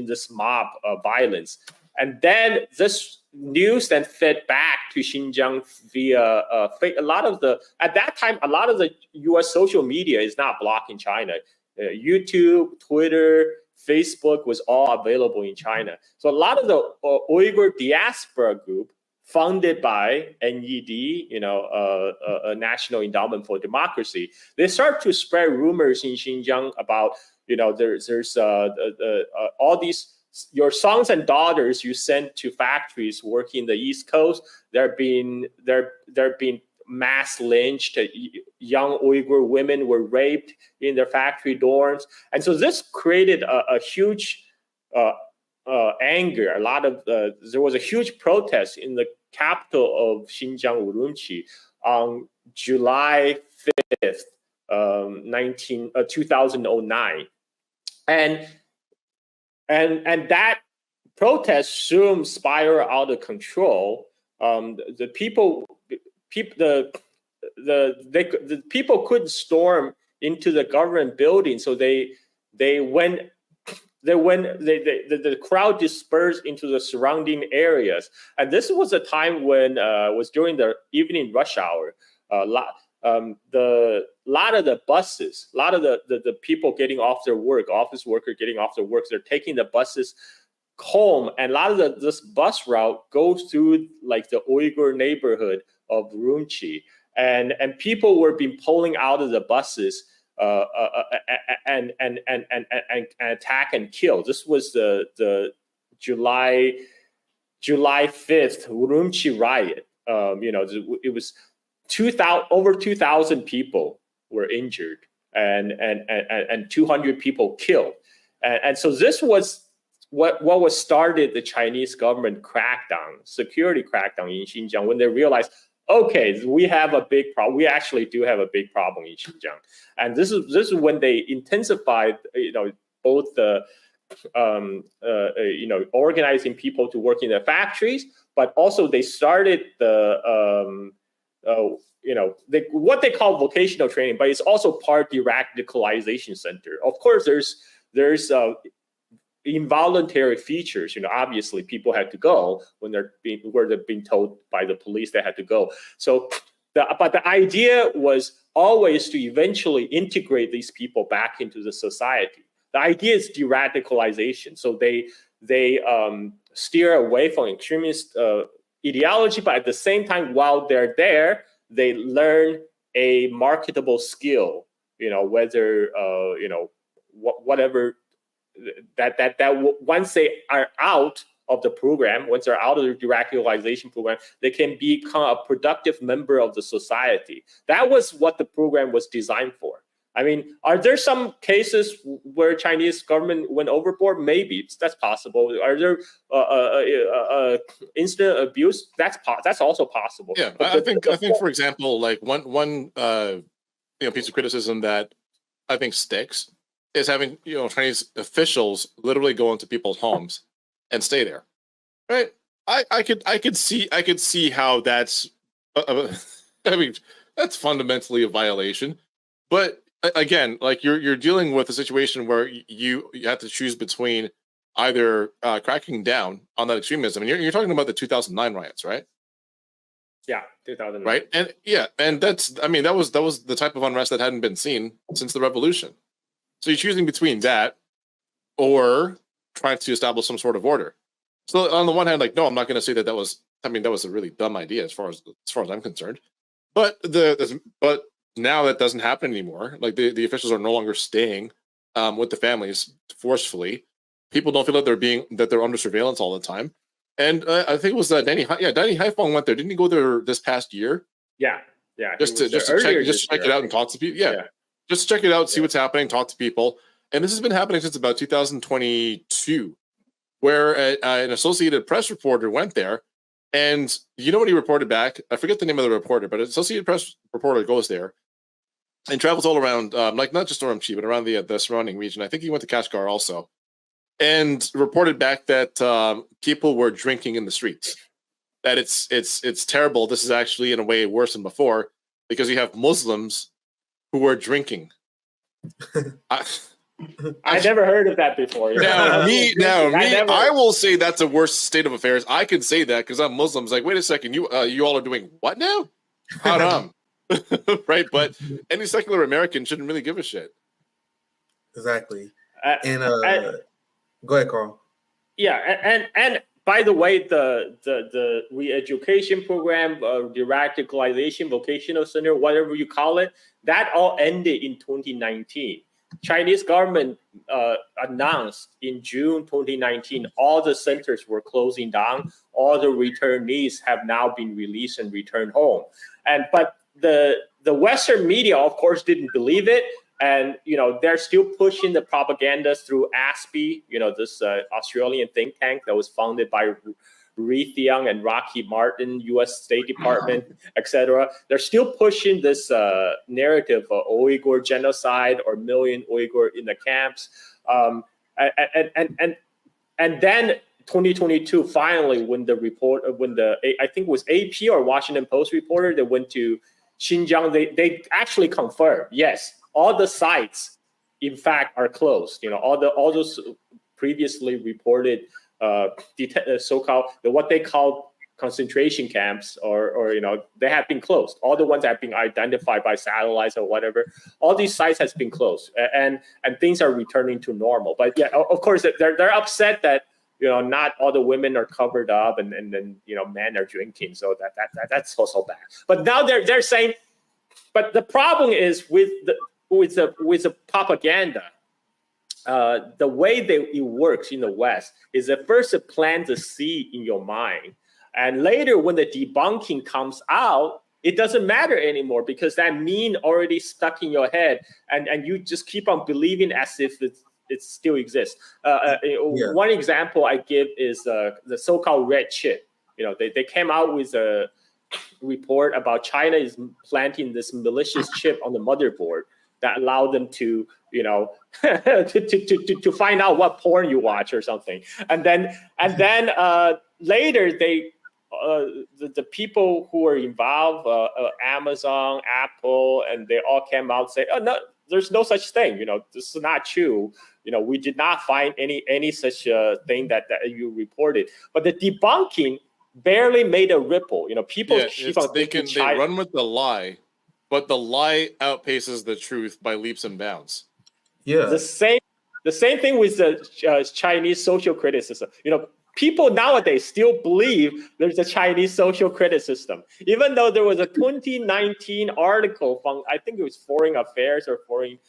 this mob violence, and then this news then fed back to Xinjiang via a lot of the U.S. social media is not blocking China. YouTube, Twitter, Facebook was all available in China. So a lot of the Uyghur diaspora group funded by NED, a National Endowment for Democracy, they start to spread rumors in Xinjiang about, there's all these, your sons and daughters you sent to factories working the East Coast, they're being mass lynched. Young Uyghur women were raped in their factory dorms, and so this created a huge anger. There was a huge protest in the capital of Xinjiang, Urumqi, on July 5th, 2009, and that protest soon spiraled out of control. The people couldn't storm into the government building, so the crowd dispersed into the surrounding areas. And this was a time when was during the evening rush hour. A lot of the buses, a lot of the people getting off their work, office workers getting off their work, they're taking the buses home, and a lot of this bus route goes through like the Uyghur neighborhood of Urumqi, and people were being pulling out of the buses and attack and kill. This was the July 5th Urumqi riot. It was over 2,000 people were injured and 200 people killed, and so this was what was started the Chinese government security crackdown in Xinjiang, when they realized, okay, we have a big problem. We actually do have a big problem in Xinjiang, and this is when they intensified, both the organizing people to work in the factories, but also they started what they call vocational training, but it's also part de-radicalization center. Of course, there's involuntary features. Obviously people had to go when they're being told by the police they had to go. So but the idea was always to eventually integrate these people back into the society. The idea is de-radicalization. So they steer away from extremist ideology, but at the same time, while they're there, they learn a marketable skill, whether whatever that once they are out of the program, once they're out of the de-radicalization program, they can become a productive member of the society. That was what the program was designed for. I mean, are there some cases where Chinese government went overboard? Maybe that's possible. Are there instant abuse? That's also possible. Yeah, I think for example, like one piece of criticism that I think sticks is having Chinese officials literally go into people's homes and stay there, right? I could see how that's I mean, that's fundamentally a violation, but again, like you're dealing with a situation where you have to choose between either cracking down on that extremism, and you're talking about the 2009 riots, right? Yeah, 2009. Right, and that was the type of unrest that hadn't been seen since the revolution. So you're choosing between that or trying to establish some sort of order. So on the one hand, like, no, I'm not going to say that was a really dumb idea as far as I'm concerned. But but now that doesn't happen anymore. Like the officials are no longer staying with the families forcefully. People don't feel that they're under surveillance all the time. And I think it was Danny Haifeng went there. Didn't he go there this past year? Yeah. Just to check it out and talk to people. Yeah. Just check it out, see what's happening, talk to people. And this has been happening since about 2022, where an Associated Press reporter went there, and you know what he reported back? I forget the name of the reporter, but an Associated Press reporter goes there and travels all around, like not just Urumqi, but around the surrounding region. I think he went to Kashgar also, and reported back that people were drinking in the streets. That it's terrible. This is actually in a way worse than before, because you have Muslims who are drinking. I never heard of that before. I will say that's a worse state of affairs. I can say that because I'm Muslim. It's like, wait a second, you all are doing what now? Haram, right? But any secular American shouldn't really give a shit. Exactly. And go ahead, Carl. Yeah, and by the way, the re-education program, the radicalization vocational center, whatever you call it, that all ended in 2019. Chinese government announced in June 2019 all the centers were closing down. All the returnees have now been released and returned home. But the Western media, of course, didn't believe it. And, they're still pushing the propaganda through ASPI, this Australian think tank that was founded by Raytheon and Lockheed Martin, U.S. State Department, etc. They're still pushing this narrative of Uyghur genocide or million Uyghur in the camps. And then 2022, finally, when I think it was AP or Washington Post reporter that went to Xinjiang, they actually confirmed, yes, all the sites, in fact, are closed. All those previously reported so-called what they call concentration camps, or they have been closed. All the ones that have been identified by satellites or whatever, all these sites has been closed, and things are returning to normal. But yeah, of course, they're upset that not all the women are covered up, and then men are drinking. So that's also bad. But now they're saying, but the problem is with the propaganda. The way that it works in the West is at first it plants a seed in your mind, and later when the debunking comes out, it doesn't matter anymore because that meme already stuck in your head, and you just keep on believing as if it still exists. One example I give is the so-called red chip. They came out with a report about China is planting this malicious chip on the motherboard that allowed them to to find out what porn you watch or something, and then later they the people who were involved, Amazon, Apple, and they all came out and say, oh no, there's no such thing, this is not true, we did not find any such thing that you reported. But the debunking barely made a ripple. People keep on they run with the lie, but the lie outpaces the truth by leaps and bounds. Yeah. The same thing with the Chinese social criticism. People nowadays still believe there's a Chinese social criticism, even though there was a 2019 article from, I think it was Foreign Affairs or Foreign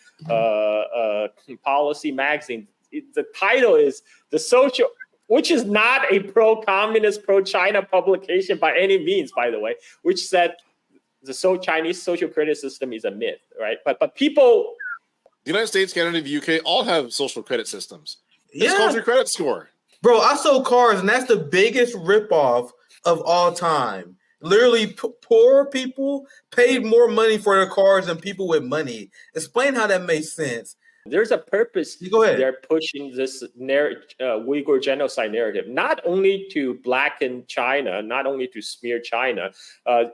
Policy magazine. The title is The Social, which is not a pro-communist, pro-China publication by any means, by the way, which said the Chinese social credit system is a myth, right? But people... The United States, Canada, and the UK all have social credit systems. It's Yeah. called your credit score. Bro, I sold cars, and that's the biggest ripoff of all time. Literally, poor people paid more money for their cars than people with money. Explain how that makes sense. There's a purpose. Go ahead. They're pushing this Uyghur genocide narrative, not only to blacken China, not only to smear China.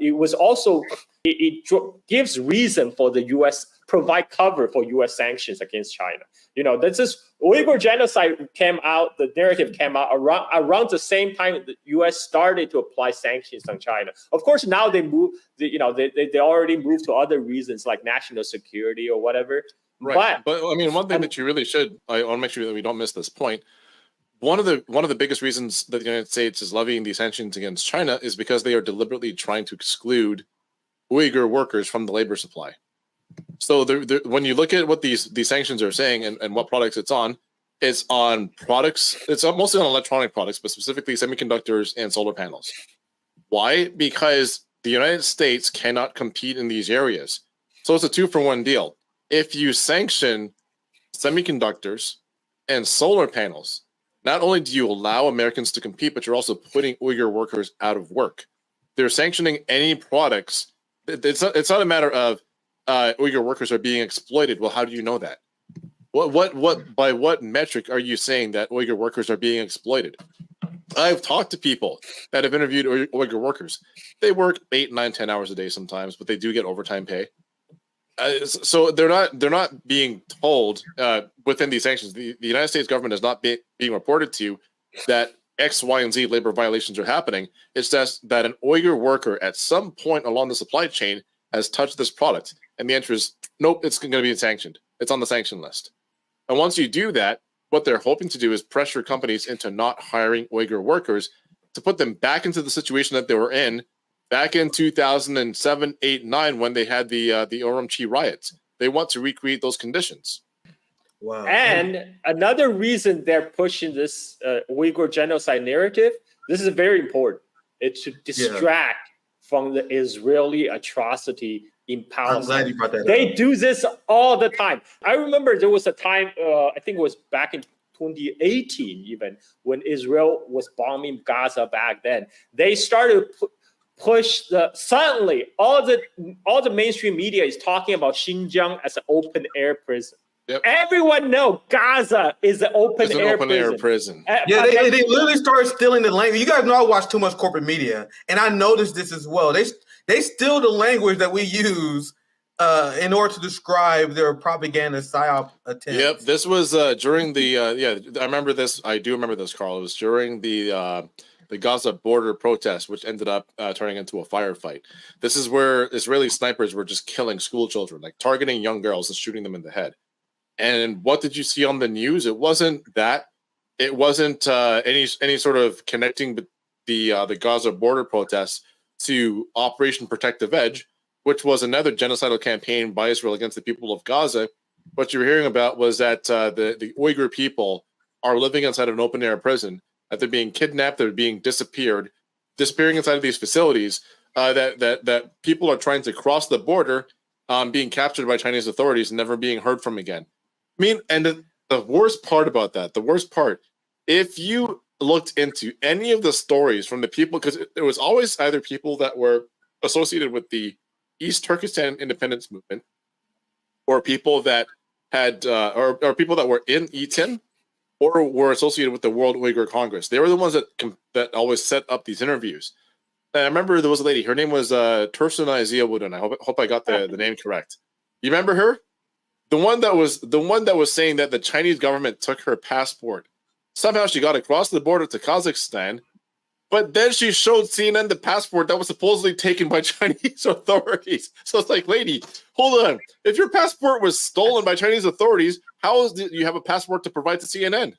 It was also, it gives reason for the U.S., provide cover for U.S. sanctions against China. This is Uyghur genocide came out, the narrative came out around the same time the U.S. started to apply sanctions on China. Of course, now they move, they already moved to other reasons like national security or whatever. Right. But I mean, one thing that you really should, I want to make sure that we don't miss this point. One of the biggest reasons that the United States is levying these sanctions against China is because they are deliberately trying to exclude Uyghur workers from the labor supply. So when you look at what these sanctions are saying and what products it's on products, it's mostly on electronic products, but specifically semiconductors and solar panels. Why? Because the United States cannot compete in these areas. So it's a 2-for-1 deal. If you sanction semiconductors and solar panels, not only do you allow Americans to compete, but you're also putting Uyghur workers out of work. They're sanctioning any products. It's not a matter of Uyghur workers are being exploited. Well, how do you know that? By what metric are you saying that Uyghur workers are being exploited? I've talked to people that have interviewed Uyghur workers. They work 8, 9, 10 hours a day sometimes, but they do get overtime pay. So they're not being told within these sanctions. The United States government is not being reported to that X, Y, and Z labor violations are happening. It's just that an Uyghur worker at some point along the supply chain has touched this product, and the answer is nope. It's going to be sanctioned. It's on the sanction list. And once you do that, what they're hoping to do is pressure companies into not hiring Uyghur workers to put them back into the situation that they were in back in 2007, 8, 9 when they had the Urumqi riots. They want to recreate those conditions. Wow. And another reason they're pushing this Uyghur genocide narrative, this is very important. It's to distract from the Israeli atrocity in Palestine. I'm glad you brought that They up. do this all the time. I remember there was a time, I think it was back in 2018 even, when Israel was bombing Gaza back then. They started push suddenly all the mainstream media is talking about Xinjiang as an open air prison. Yep. Everyone knows Gaza is an open air prison. Yeah, they literally started stealing the language. You guys know I watch too much corporate media, and I noticed this as well. They steal the language that we use in order to describe their propaganda psyop attempts. Yep, this was during the I remember this. I do remember this, Carl. It was during the Gaza border protest, which ended up turning into a firefight. This is where Israeli snipers were just killing school children, like targeting young girls and shooting them in the head. And what did you see on the news? It wasn't that. It wasn't any sort of connecting the Gaza border protests to Operation Protective Edge, which was another genocidal campaign by Israel against the people of Gaza. What you were hearing about was that the Uyghur people are living inside of an open-air prison, that they're being kidnapped, they're being disappearing inside of these facilities, that people are trying to cross the border, being captured by Chinese authorities and never being heard from again. I mean, and the worst part about that, if you looked into any of the stories from the people, because it was always either people that were associated with the East Turkestan independence movement, or people that had, or people that were in ETIN, or were associated with the World Uyghur Congress. They were the ones that always set up these interviews. And I remember there was a lady. Her name was Tursunay Ziawudin. I hope I got the name correct. You remember her? The one that was saying that the Chinese government took her passport. Somehow she got across the border to Kazakhstan, but then she showed CNN the passport that was supposedly taken by Chinese authorities. So it's like, lady, hold on. If your passport was stolen by Chinese authorities, how do you have a passport to provide to CNN?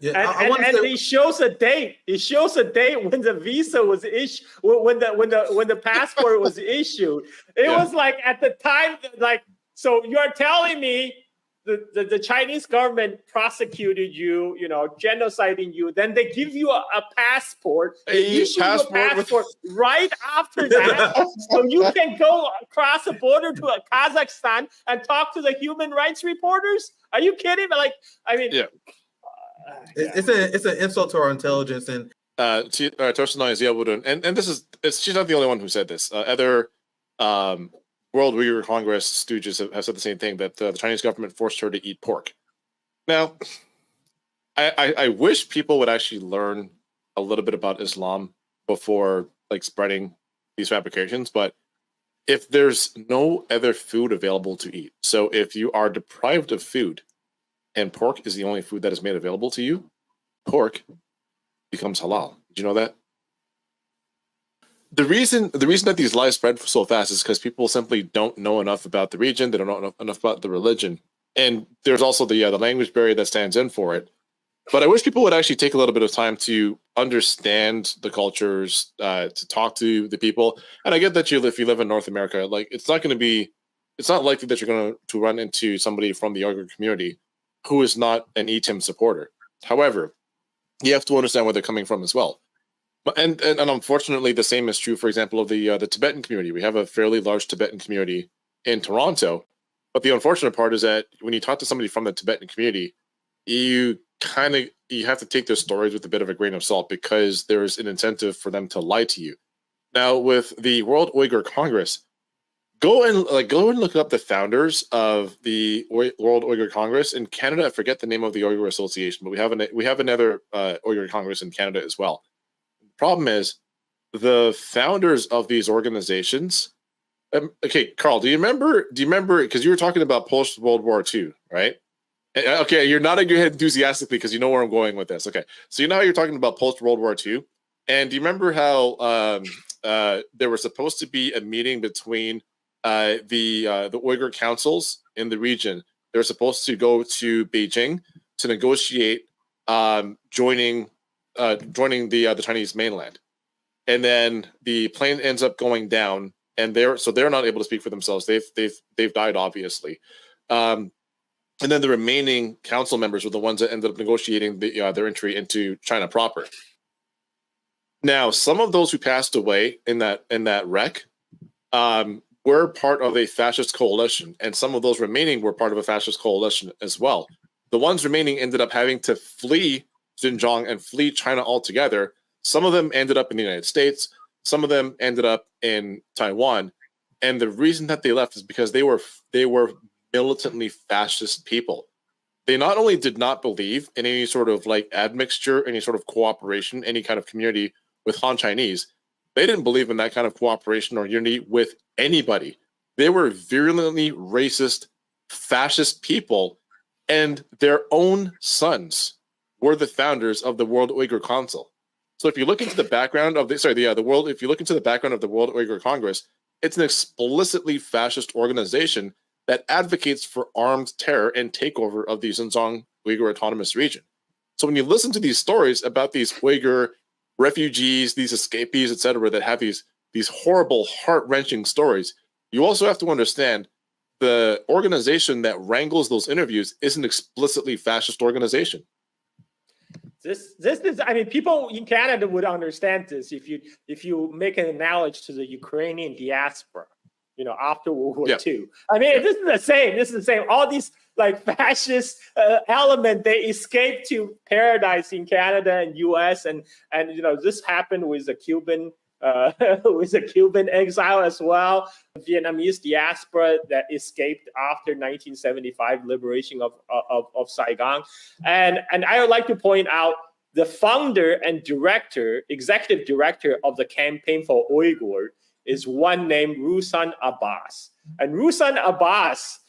Yeah, and it shows a date. It shows a date when the visa was issued, when the passport was issued. It was like at the time, like, so you're telling me the Chinese government prosecuted you, genociding you. Then they give you a passport. They issue you a passport right after that, so you can go across the border to Kazakhstan and talk to the human rights reporters. Are you kidding? Like, I mean, it's an insult to our intelligence. And Tursunay Ziawudin, and she's not the only one who said this. Other World Uyghur Congress stooges have said the same thing, that the Chinese government forced her to eat pork. Now, I wish people would actually learn a little bit about Islam before like spreading these fabrications. But if there's no other food available to eat, so if you are deprived of food and pork is the only food that is made available to you, pork becomes halal. Did you know that? The reason that these lies spread so fast is because people simply don't know enough about the region. They don't know enough about the religion, and there's also the language barrier that stands in for it. But I wish people would actually take a little bit of time to understand the cultures, to talk to the people. And I get that if you live in North America, like it's not likely that you're going to run into somebody from the Uyghur community who is not an ETIM supporter. However, you have to understand where they're coming from as well. And unfortunately, the same is true, for example, of the Tibetan community. We have a fairly large Tibetan community in Toronto, but the unfortunate part is that when you talk to somebody from the Tibetan community, you have to take their stories with a bit of a grain of salt, because there's an incentive for them to lie to you. Now, with the World Uyghur Congress, go and look up the founders of the World Uyghur Congress in Canada. I forget the name of the Uyghur Association, but we have another Uyghur Congress in Canada as well. Problem is, the founders of these organizations Okay, Carl, do you remember? Because you were talking about post World War II, right? Okay, you're nodding your head enthusiastically because you know where I'm going with this. Okay, so you know how you're talking about post World War II, and do you remember how there was supposed to be a meeting between the Uyghur councils in the region? They were supposed to go to Beijing to negotiate joining the Chinese mainland, and then the plane ends up going down, and they're not able to speak for themselves. They've died, obviously. And then the remaining council members were the ones that ended up negotiating their entry into China proper. Now, some of those who passed away in that wreck were part of a fascist coalition, and some of those remaining were part of a fascist coalition as well. The ones remaining ended up having to flee Xinjiang and flee China altogether. Some of them ended up in the United States. Some of them ended up in Taiwan. And the reason that they left is because they were militantly fascist people. They not only did not believe in any sort of like admixture, any sort of cooperation, any kind of community with Han Chinese, they didn't believe in that kind of cooperation or unity with anybody. They were virulently racist, fascist people, and their own sons were the founders of the World Uyghur Council. So if you look into the background of if you look into the background of the World Uyghur Congress, it's an explicitly fascist organization that advocates for armed terror and takeover of the Xinjiang Uyghur Autonomous Region. So when you listen to these stories about these Uyghur refugees, these escapees, etc., that have these horrible, heart-wrenching stories, you also have to understand the organization that wrangles those interviews is an explicitly fascist organization. This is, I mean, people in Canada would understand this if you make an analogy to the Ukrainian diaspora, after World War II. I mean, this is the same. This is the same. All these like fascist element, they escaped to paradise in Canada and U.S. and this happened with the Cuban exile as well. The Vietnamese diaspora that escaped after 1975 liberation of Saigon. And I would like to point out the founder and executive director of the Campaign for Uyghur is one named Rusan Abbas. And Rusan Abbas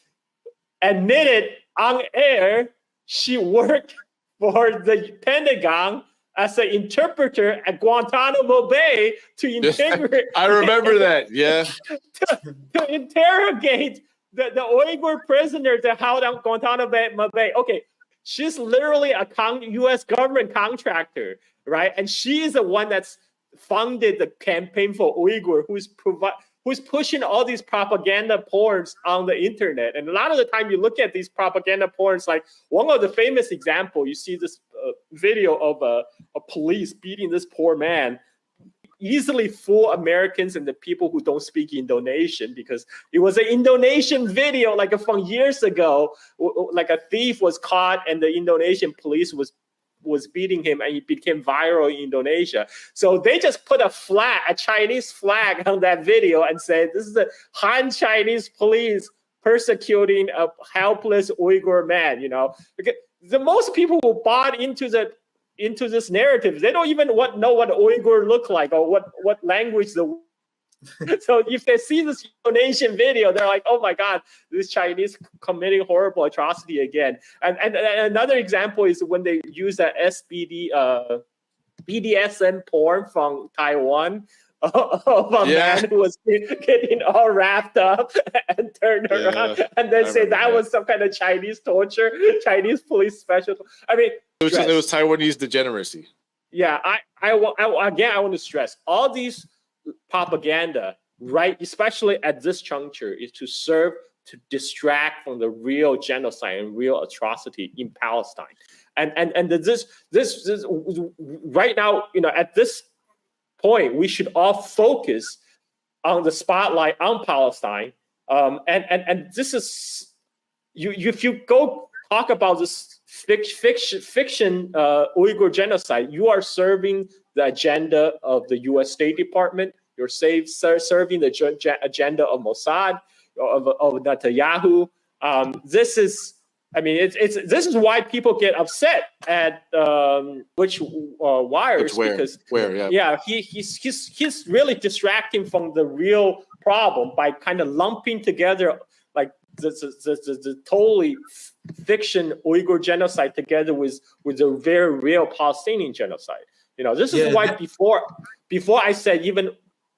admitted on air she worked for the Pentagon as an interpreter at Guantanamo Bay to interrogate. I remember that, yeah. to interrogate the Uyghur prisoners that held on Guantanamo Bay. Okay, she's literally a U.S. government contractor, right? And she is the one that's funded the Campaign for Uyghur, who's pushing all these propaganda porns on the internet. And a lot of the time you look at these propaganda porns, like one of the famous example, you see this video of a police beating this poor man, easily fool Americans and the people who don't speak Indonesian, because it was an Indonesian video like from years ago, like a thief was caught and the Indonesian police was beating him, and he became viral in Indonesia. So they just put a Chinese flag on that video and said, this is the Han Chinese police persecuting a helpless Uyghur man, Because the most people who bought into this narrative, they don't even know what Uyghur look like or what language So if they see this Indonesian video, they're like, oh my God, this Chinese committing horrible atrocity again. And another example is when they use that BDSM porn from Taiwan of a man who was getting all wrapped up and turned around, and then say that was some kind of Chinese torture, Chinese police special. I mean, it was Taiwanese degeneracy. Yeah, I want to stress all these propaganda, right, especially at this juncture, is to serve to distract from the real genocide and real atrocity in Palestine. And this right now, at this point, we should all focus on the spotlight on Palestine. And this is if you go talk about this fiction Uyghur genocide, you are serving the agenda of the U.S. State Department. You're serving the agenda of Mossad, of Netanyahu. This is I mean, this is why people get upset at Butch Wires, because he's really distracting from the real problem by kind of lumping together like the totally fiction Uyghur genocide together with the very real Palestinian genocide. You know, this is why before I said even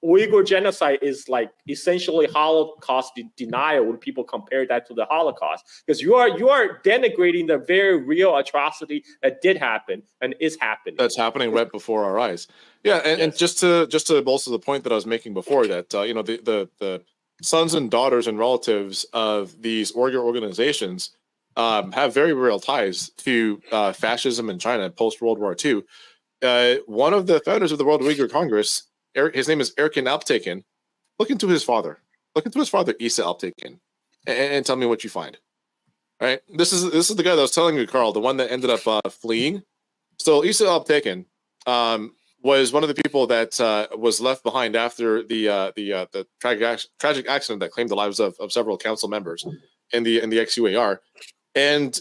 Uyghur genocide is like essentially Holocaust denial when people compare that to the Holocaust, because you are denigrating the very real atrocity that did happen and is happening. That's happening right before our eyes. Yeah, and just to bolster the point that I was making before, that you know, the sons and daughters and relatives of these Uyghur organizations have very real ties to fascism in China post World War II. One of the founders of the World Uyghur Congress, his name is Erkin Alptekin. Look into his father. Look into his father, Isa Alptekin, and tell me what you find. All right, this is the guy that I was telling you, Carl, the one that ended up fleeing. So Isa Alptekin was one of the people that was left behind after the tragic accident that claimed the lives of several council members in the ex-UAR. And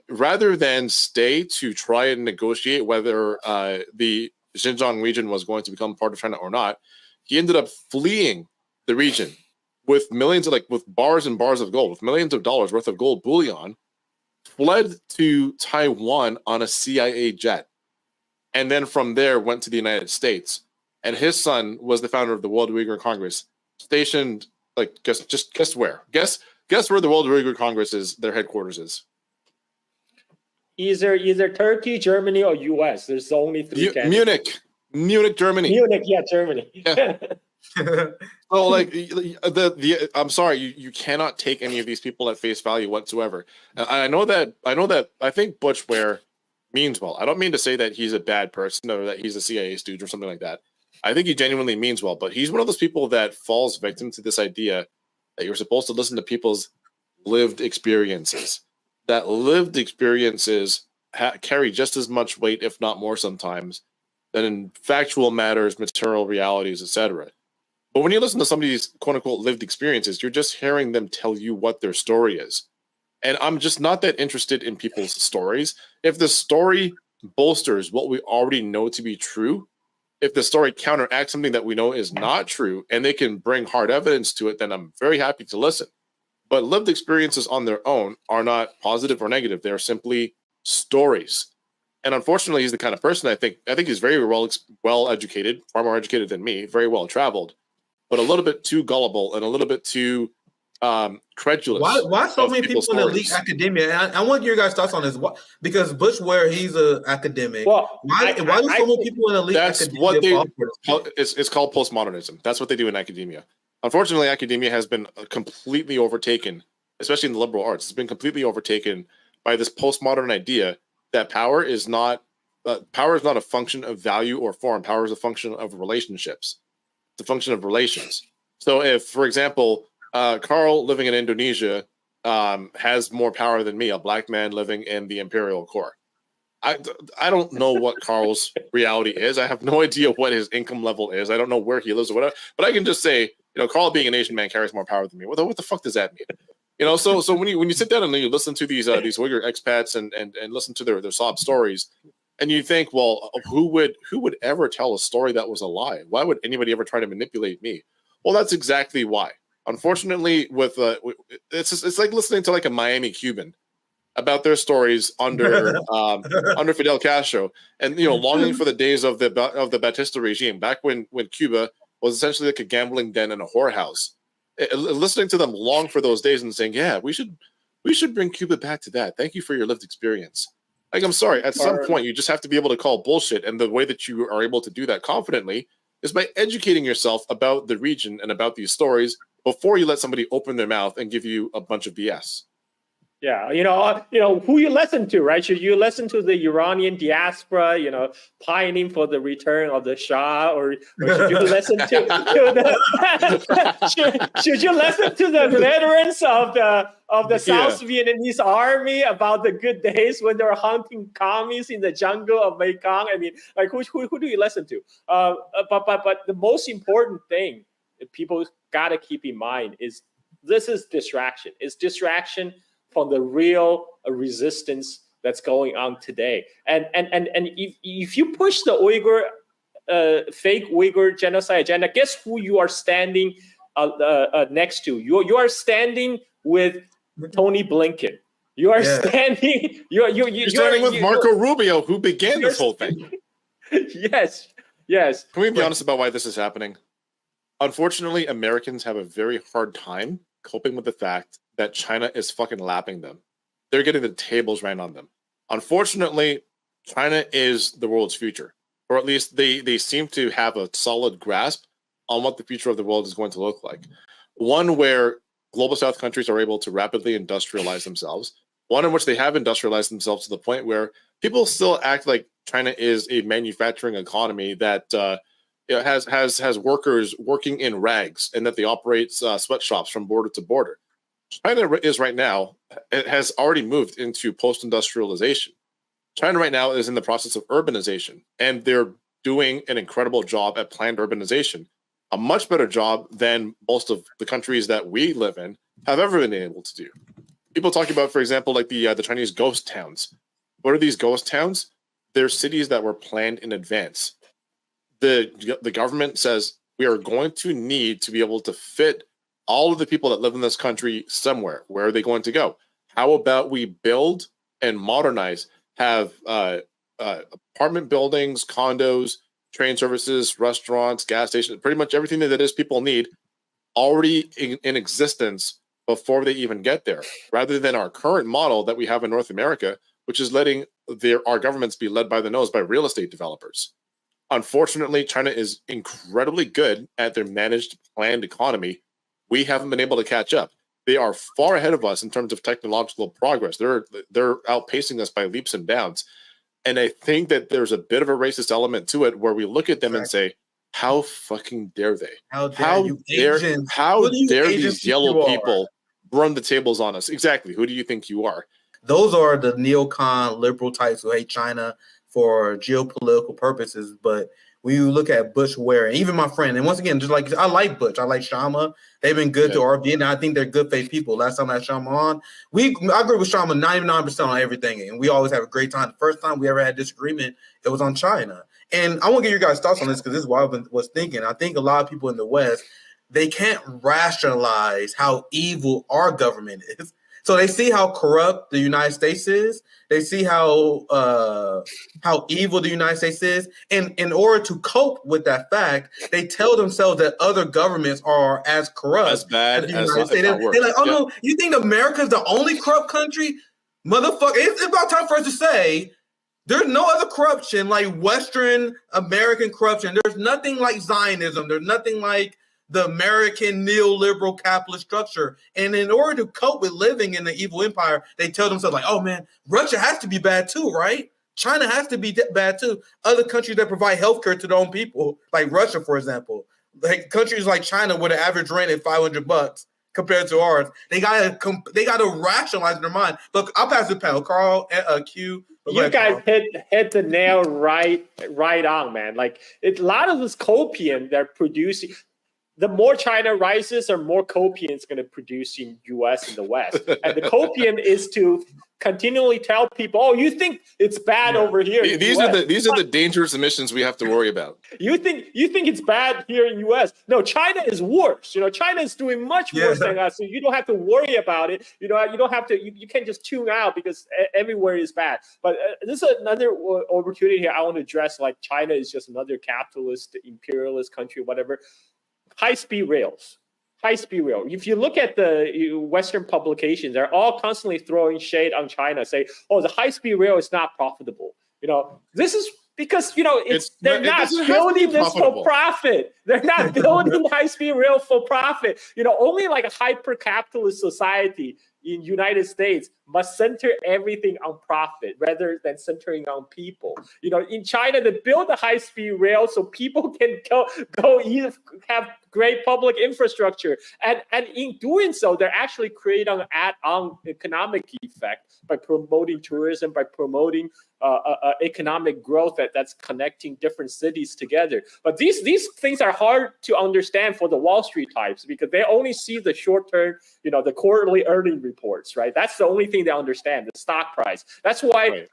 rather than stay to try and negotiate whether the Xinjiang region was going to become part of China or not, he ended up fleeing the region with millions of, with bars and bars of gold, with millions of dollars worth of gold bullion, fled to Taiwan on a CIA jet, and then from there went to the United States. And his son was the founder of the World Uyghur Congress, stationed, guess where? Guess where the World Uyghur Congress is, their headquarters is? Either Turkey, Germany, or US. There's only three candidates. Munich, Germany. Munich, Germany. Yeah. So I'm sorry, you cannot take any of these people at face value whatsoever. I know that I think Butch Ware means well. I don't mean to say that he's a bad person or that he's a CIA stooge or something like that. I think he genuinely means well, but he's one of those people that falls victim to this idea that you're supposed to listen to people's lived experiences. That lived experiences carry just as much weight, if not more sometimes, than in factual matters, material realities, etc. But when you listen to somebody's quote-unquote lived experiences, you're just hearing them tell you what their story is. And I'm just not that interested in people's stories. If the story bolsters what we already know to be true, if the story counteracts something that we know is not true, and they can bring hard evidence to it, then I'm very happy to listen. But lived experiences on their own are not positive or negative. They're simply stories. And unfortunately, he's the kind of person I think he's very well educated, far more educated than me, very well traveled, but a little bit too gullible and a little bit too credulous. Why so many people in elite academia? And I want your guys' thoughts on this. Because Butch Ware, he's an academic. Well, why do so many people in elite academia? It's called postmodernism. That's what they do in academia. Unfortunately, academia has been completely overtaken, especially in the liberal arts. It's been completely overtaken by this postmodern idea that power is not a function of value or form. Power is a function of relationships. It's a function of relations. So if, for example, Carl living in Indonesia has more power than me, a black man living in the imperial core, I don't know what Carl's reality is. I have no idea what his income level is. I don't know where he lives or whatever. But I can just say, Carl being an Asian man carries more power than me. What the fuck does that mean? So when you sit down and you listen to these Uyghur expats and listen to their sob stories, and you think, well, who would ever tell a story that was a lie? Why would anybody ever try to manipulate me? Well, that's exactly why. Unfortunately, it's like listening to like a Miami Cuban about their stories under under Fidel Castro, and longing for the days of the Batista regime, back when Cuba was essentially like a gambling den and a whorehouse. Listening to them long for those days and saying, yeah, we should bring Cuba back to that. Thank you for your lived experience. Like, I'm sorry, at some point you just have to be able to call bullshit, and the way that you are able to do that confidently is by educating yourself about the region and about these stories before you let somebody open their mouth and give you a bunch of BS. Yeah, who you listen to, right? Should you listen to the Iranian diaspora, pining for the return of the Shah, or should you listen to should you listen to the veterans of the South Vietnamese army about the good days when they were hunting commies in the jungle of Mekong? I mean, like who do you listen to? But the most important thing that people got to keep in mind is this is distraction. It's distraction from the real resistance that's going on today. And if you push the fake Uyghur genocide agenda, guess who you are standing next to? You are standing with Tony Blinken. You are standing. You're standing with Marco Rubio, who began this whole thing. Yes. Can we be honest about why this is happening? Unfortunately, Americans have a very hard time coping with the fact that China is fucking lapping them. They're getting the tables ran on them. Unfortunately, China is the world's future, or at least they seem to have a solid grasp on what the future of the world is going to look like. One where global South countries are able to rapidly industrialize themselves. One in which they have industrialized themselves to the point where people still act like China is a manufacturing economy that has workers working in rags and that they operate sweatshops from border to border. China is right now, it has already moved into post-industrialization. China right now is in the process of urbanization, and they're doing an incredible job at planned urbanization, a much better job than most of the countries that we live in have ever been able to do. People talk about, for example, like the Chinese ghost towns. What are these ghost towns? They're cities that were planned in advance. The government says we are going to need to be able to fit all of the people that live in this country somewhere. Where are they going to go? How about we build and modernize, have apartment buildings, condos, train services, restaurants, gas stations, pretty much everything that is people need already in existence before they even get there, rather than our current model that we have in North America, which is letting our governments be led by the nose by real estate developers. Unfortunately, China is incredibly good at their managed, planned economy. We haven't been able to catch up. They are far ahead of us in terms of technological progress. They're outpacing us by leaps and bounds. And I think that there's a bit of a racist element to it where we look at them and say, how fucking dare they? How dare these yellow people run the tables on us? Exactly. Who do you think you are? Those are the neocon liberal types who hate China for geopolitical purposes. But when you look at Butch Ware, and even my friend, and once again, just like I like Butch, I like Shama. They've been good to RB, and I think they're good faith people. Last time I had Shama on, I agree with Shama 99% on everything, and we always have a great time. The first time we ever had disagreement, it was on China. And I want to get your guys' thoughts on this because this is what I was thinking. I think a lot of people in the West, they can't rationalize how evil our government is. So they see how corrupt the United States is. They see how evil the United States is. And in order to cope with that fact, they tell themselves that other governments are as corrupt as bad as the United States. They're like, oh no, you think America's the only corrupt country? Motherfucker, it's about time for us to say there's no other corruption like Western American corruption. There's nothing like Zionism. There's nothing like the American neoliberal capitalist structure. And in order to cope with living in the evil empire, they tell themselves like, oh man, Russia has to be bad too, right? China has to be bad too. Other countries that provide healthcare to their own people, like Russia, for example, like countries like China with an average rent at $500 compared to ours, they gotta rationalize in their mind. Look, I'll pass the panel. Carl, Q. You guys hit the nail right on, man. Like a lot of this copium they're producing. The more China rises, or more copium it's going to produce in U.S. and the West. And the copium is to continually tell people, "Oh, you think it's bad over here." These are the dangerous emissions we have to worry about. You think it's bad here in U.S. No, China is worse. China is doing much worse than us. So you don't have to worry about it. You don't have to. You can't just tune out because everywhere is bad. But this is another opportunity here I want to address. Like China is just another capitalist, imperialist country, whatever. High-speed rails. If you look at the Western publications, they're all constantly throwing shade on China, say, "Oh, the high-speed rail is not profitable." This is because they're not building this for profit. They're not building high-speed rail for profit. Only like a hyper-capitalist society in United States must center everything on profit rather than centering on people. In China, they build a high-speed rail so people can have great public infrastructure. And in doing so, they're actually creating an add-on economic effect by promoting tourism, by promoting economic growth that's connecting different cities together. But these things are hard to understand for the Wall Street types because they only see the short-term, the quarterly earning reports, right? That's the only thing they understand, the stock price. That's why,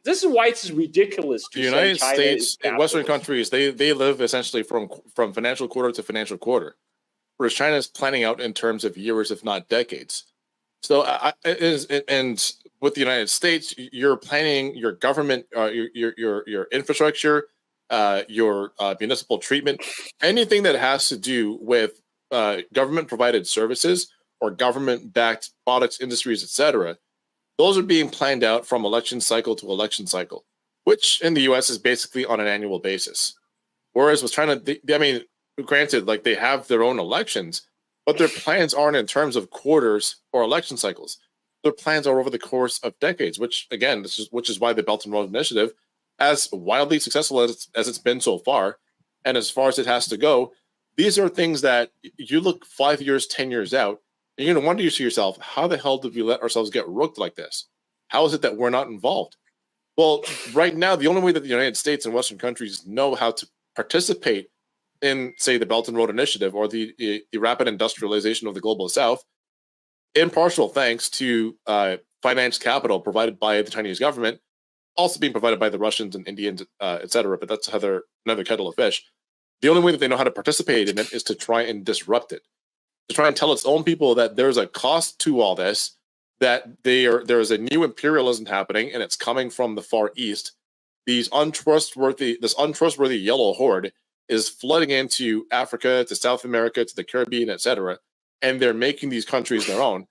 this is why it's ridiculous to the say United China States is and Western countries, they live essentially from financial quarter to financial quarter, whereas China is planning out in terms of years, if not decades. So, and with the United States, you're planning your government, your infrastructure, your municipal treatment, anything that has to do with government-provided services or government-backed products, industries, etc. Those are being planned out from election cycle to election cycle, which in the U.S. is basically on an annual basis. Whereas with China, granted, like they have their own elections, but their plans aren't in terms of quarters or election cycles. Their plans are over the course of decades, which again, which is why the Belt and Road Initiative, as wildly successful as it's been so far, and as far as it has to go, these are things that you look 5 years, 10 years out, and you're going to wonder to yourself, how the hell did we let ourselves get rooked like this? How is it that we're not involved? Well, right now, the only way that the United States and Western countries know how to participate in, say, the Belt and Road Initiative or the rapid industrialization of the global South, in partial thanks to financed capital provided by the Chinese government, also being provided by the Russians and Indians, etc. But that's another kettle of fish. The only way that they know how to participate in it is to try and disrupt it, to try and tell its own people that there's a cost to all this, that there is a new imperialism happening, and it's coming from the Far East. This untrustworthy yellow horde is flooding into Africa, to South America, to the Caribbean, etc., and they're making these countries their own,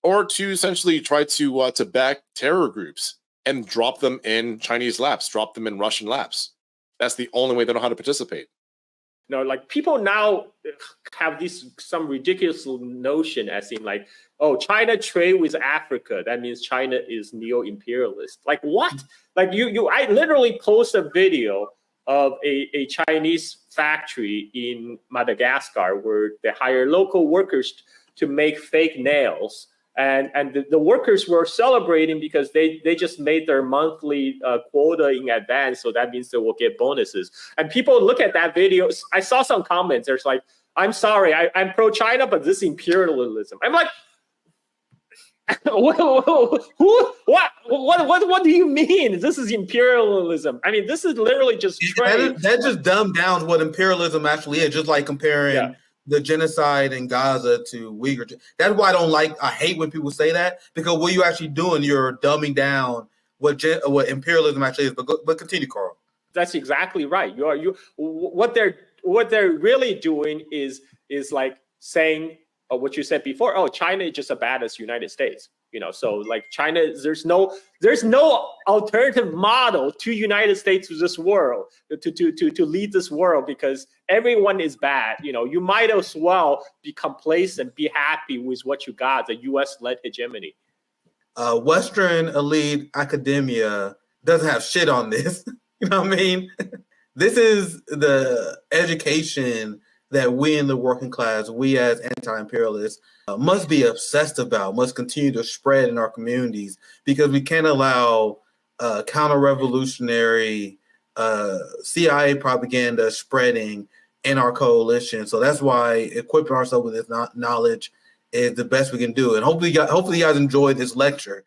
or to essentially try to back terror groups and drop them in Chinese laps, drop them in Russian laps. That's the only way they know how to participate. Like people now have some ridiculous notion as in like, oh, China trade with Africa, that means China is neo-imperialist. Like what? Like I literally post a video of a Chinese factory in Madagascar where they hire local workers to make fake nails. And the workers were celebrating because they just made their monthly quota in advance. So that means they will get bonuses. And people look at that video. I saw some comments. There's like, I'm sorry, I'm pro-China, but this is imperialism. I'm like, what do you mean? This is imperialism. I mean, this is literally just trade. That just dumbed down what imperialism actually is, just like comparing the genocide in Gaza to Uyghur. That's why I hate when people say that, because what you actually doing, you're dumbing down what imperialism actually is. But continue, Carl. That's exactly right. What they're really doing is like saying what you said before. Oh, China is just as bad as United States. So like China, there's no alternative model to United States to this world to lead this world, because everyone is bad. You might as well be complacent, be happy with what you got, the U.S.-led hegemony. Western elite academia doesn't have shit on this. You know what I mean? This is the education that we in the working class, we as anti-imperialists, must be obsessed about, must continue to spread in our communities, because we can't allow counter-revolutionary CIA propaganda spreading in our coalition. So that's why equipping ourselves with this knowledge is the best we can do. And hopefully you guys enjoyed this lecture.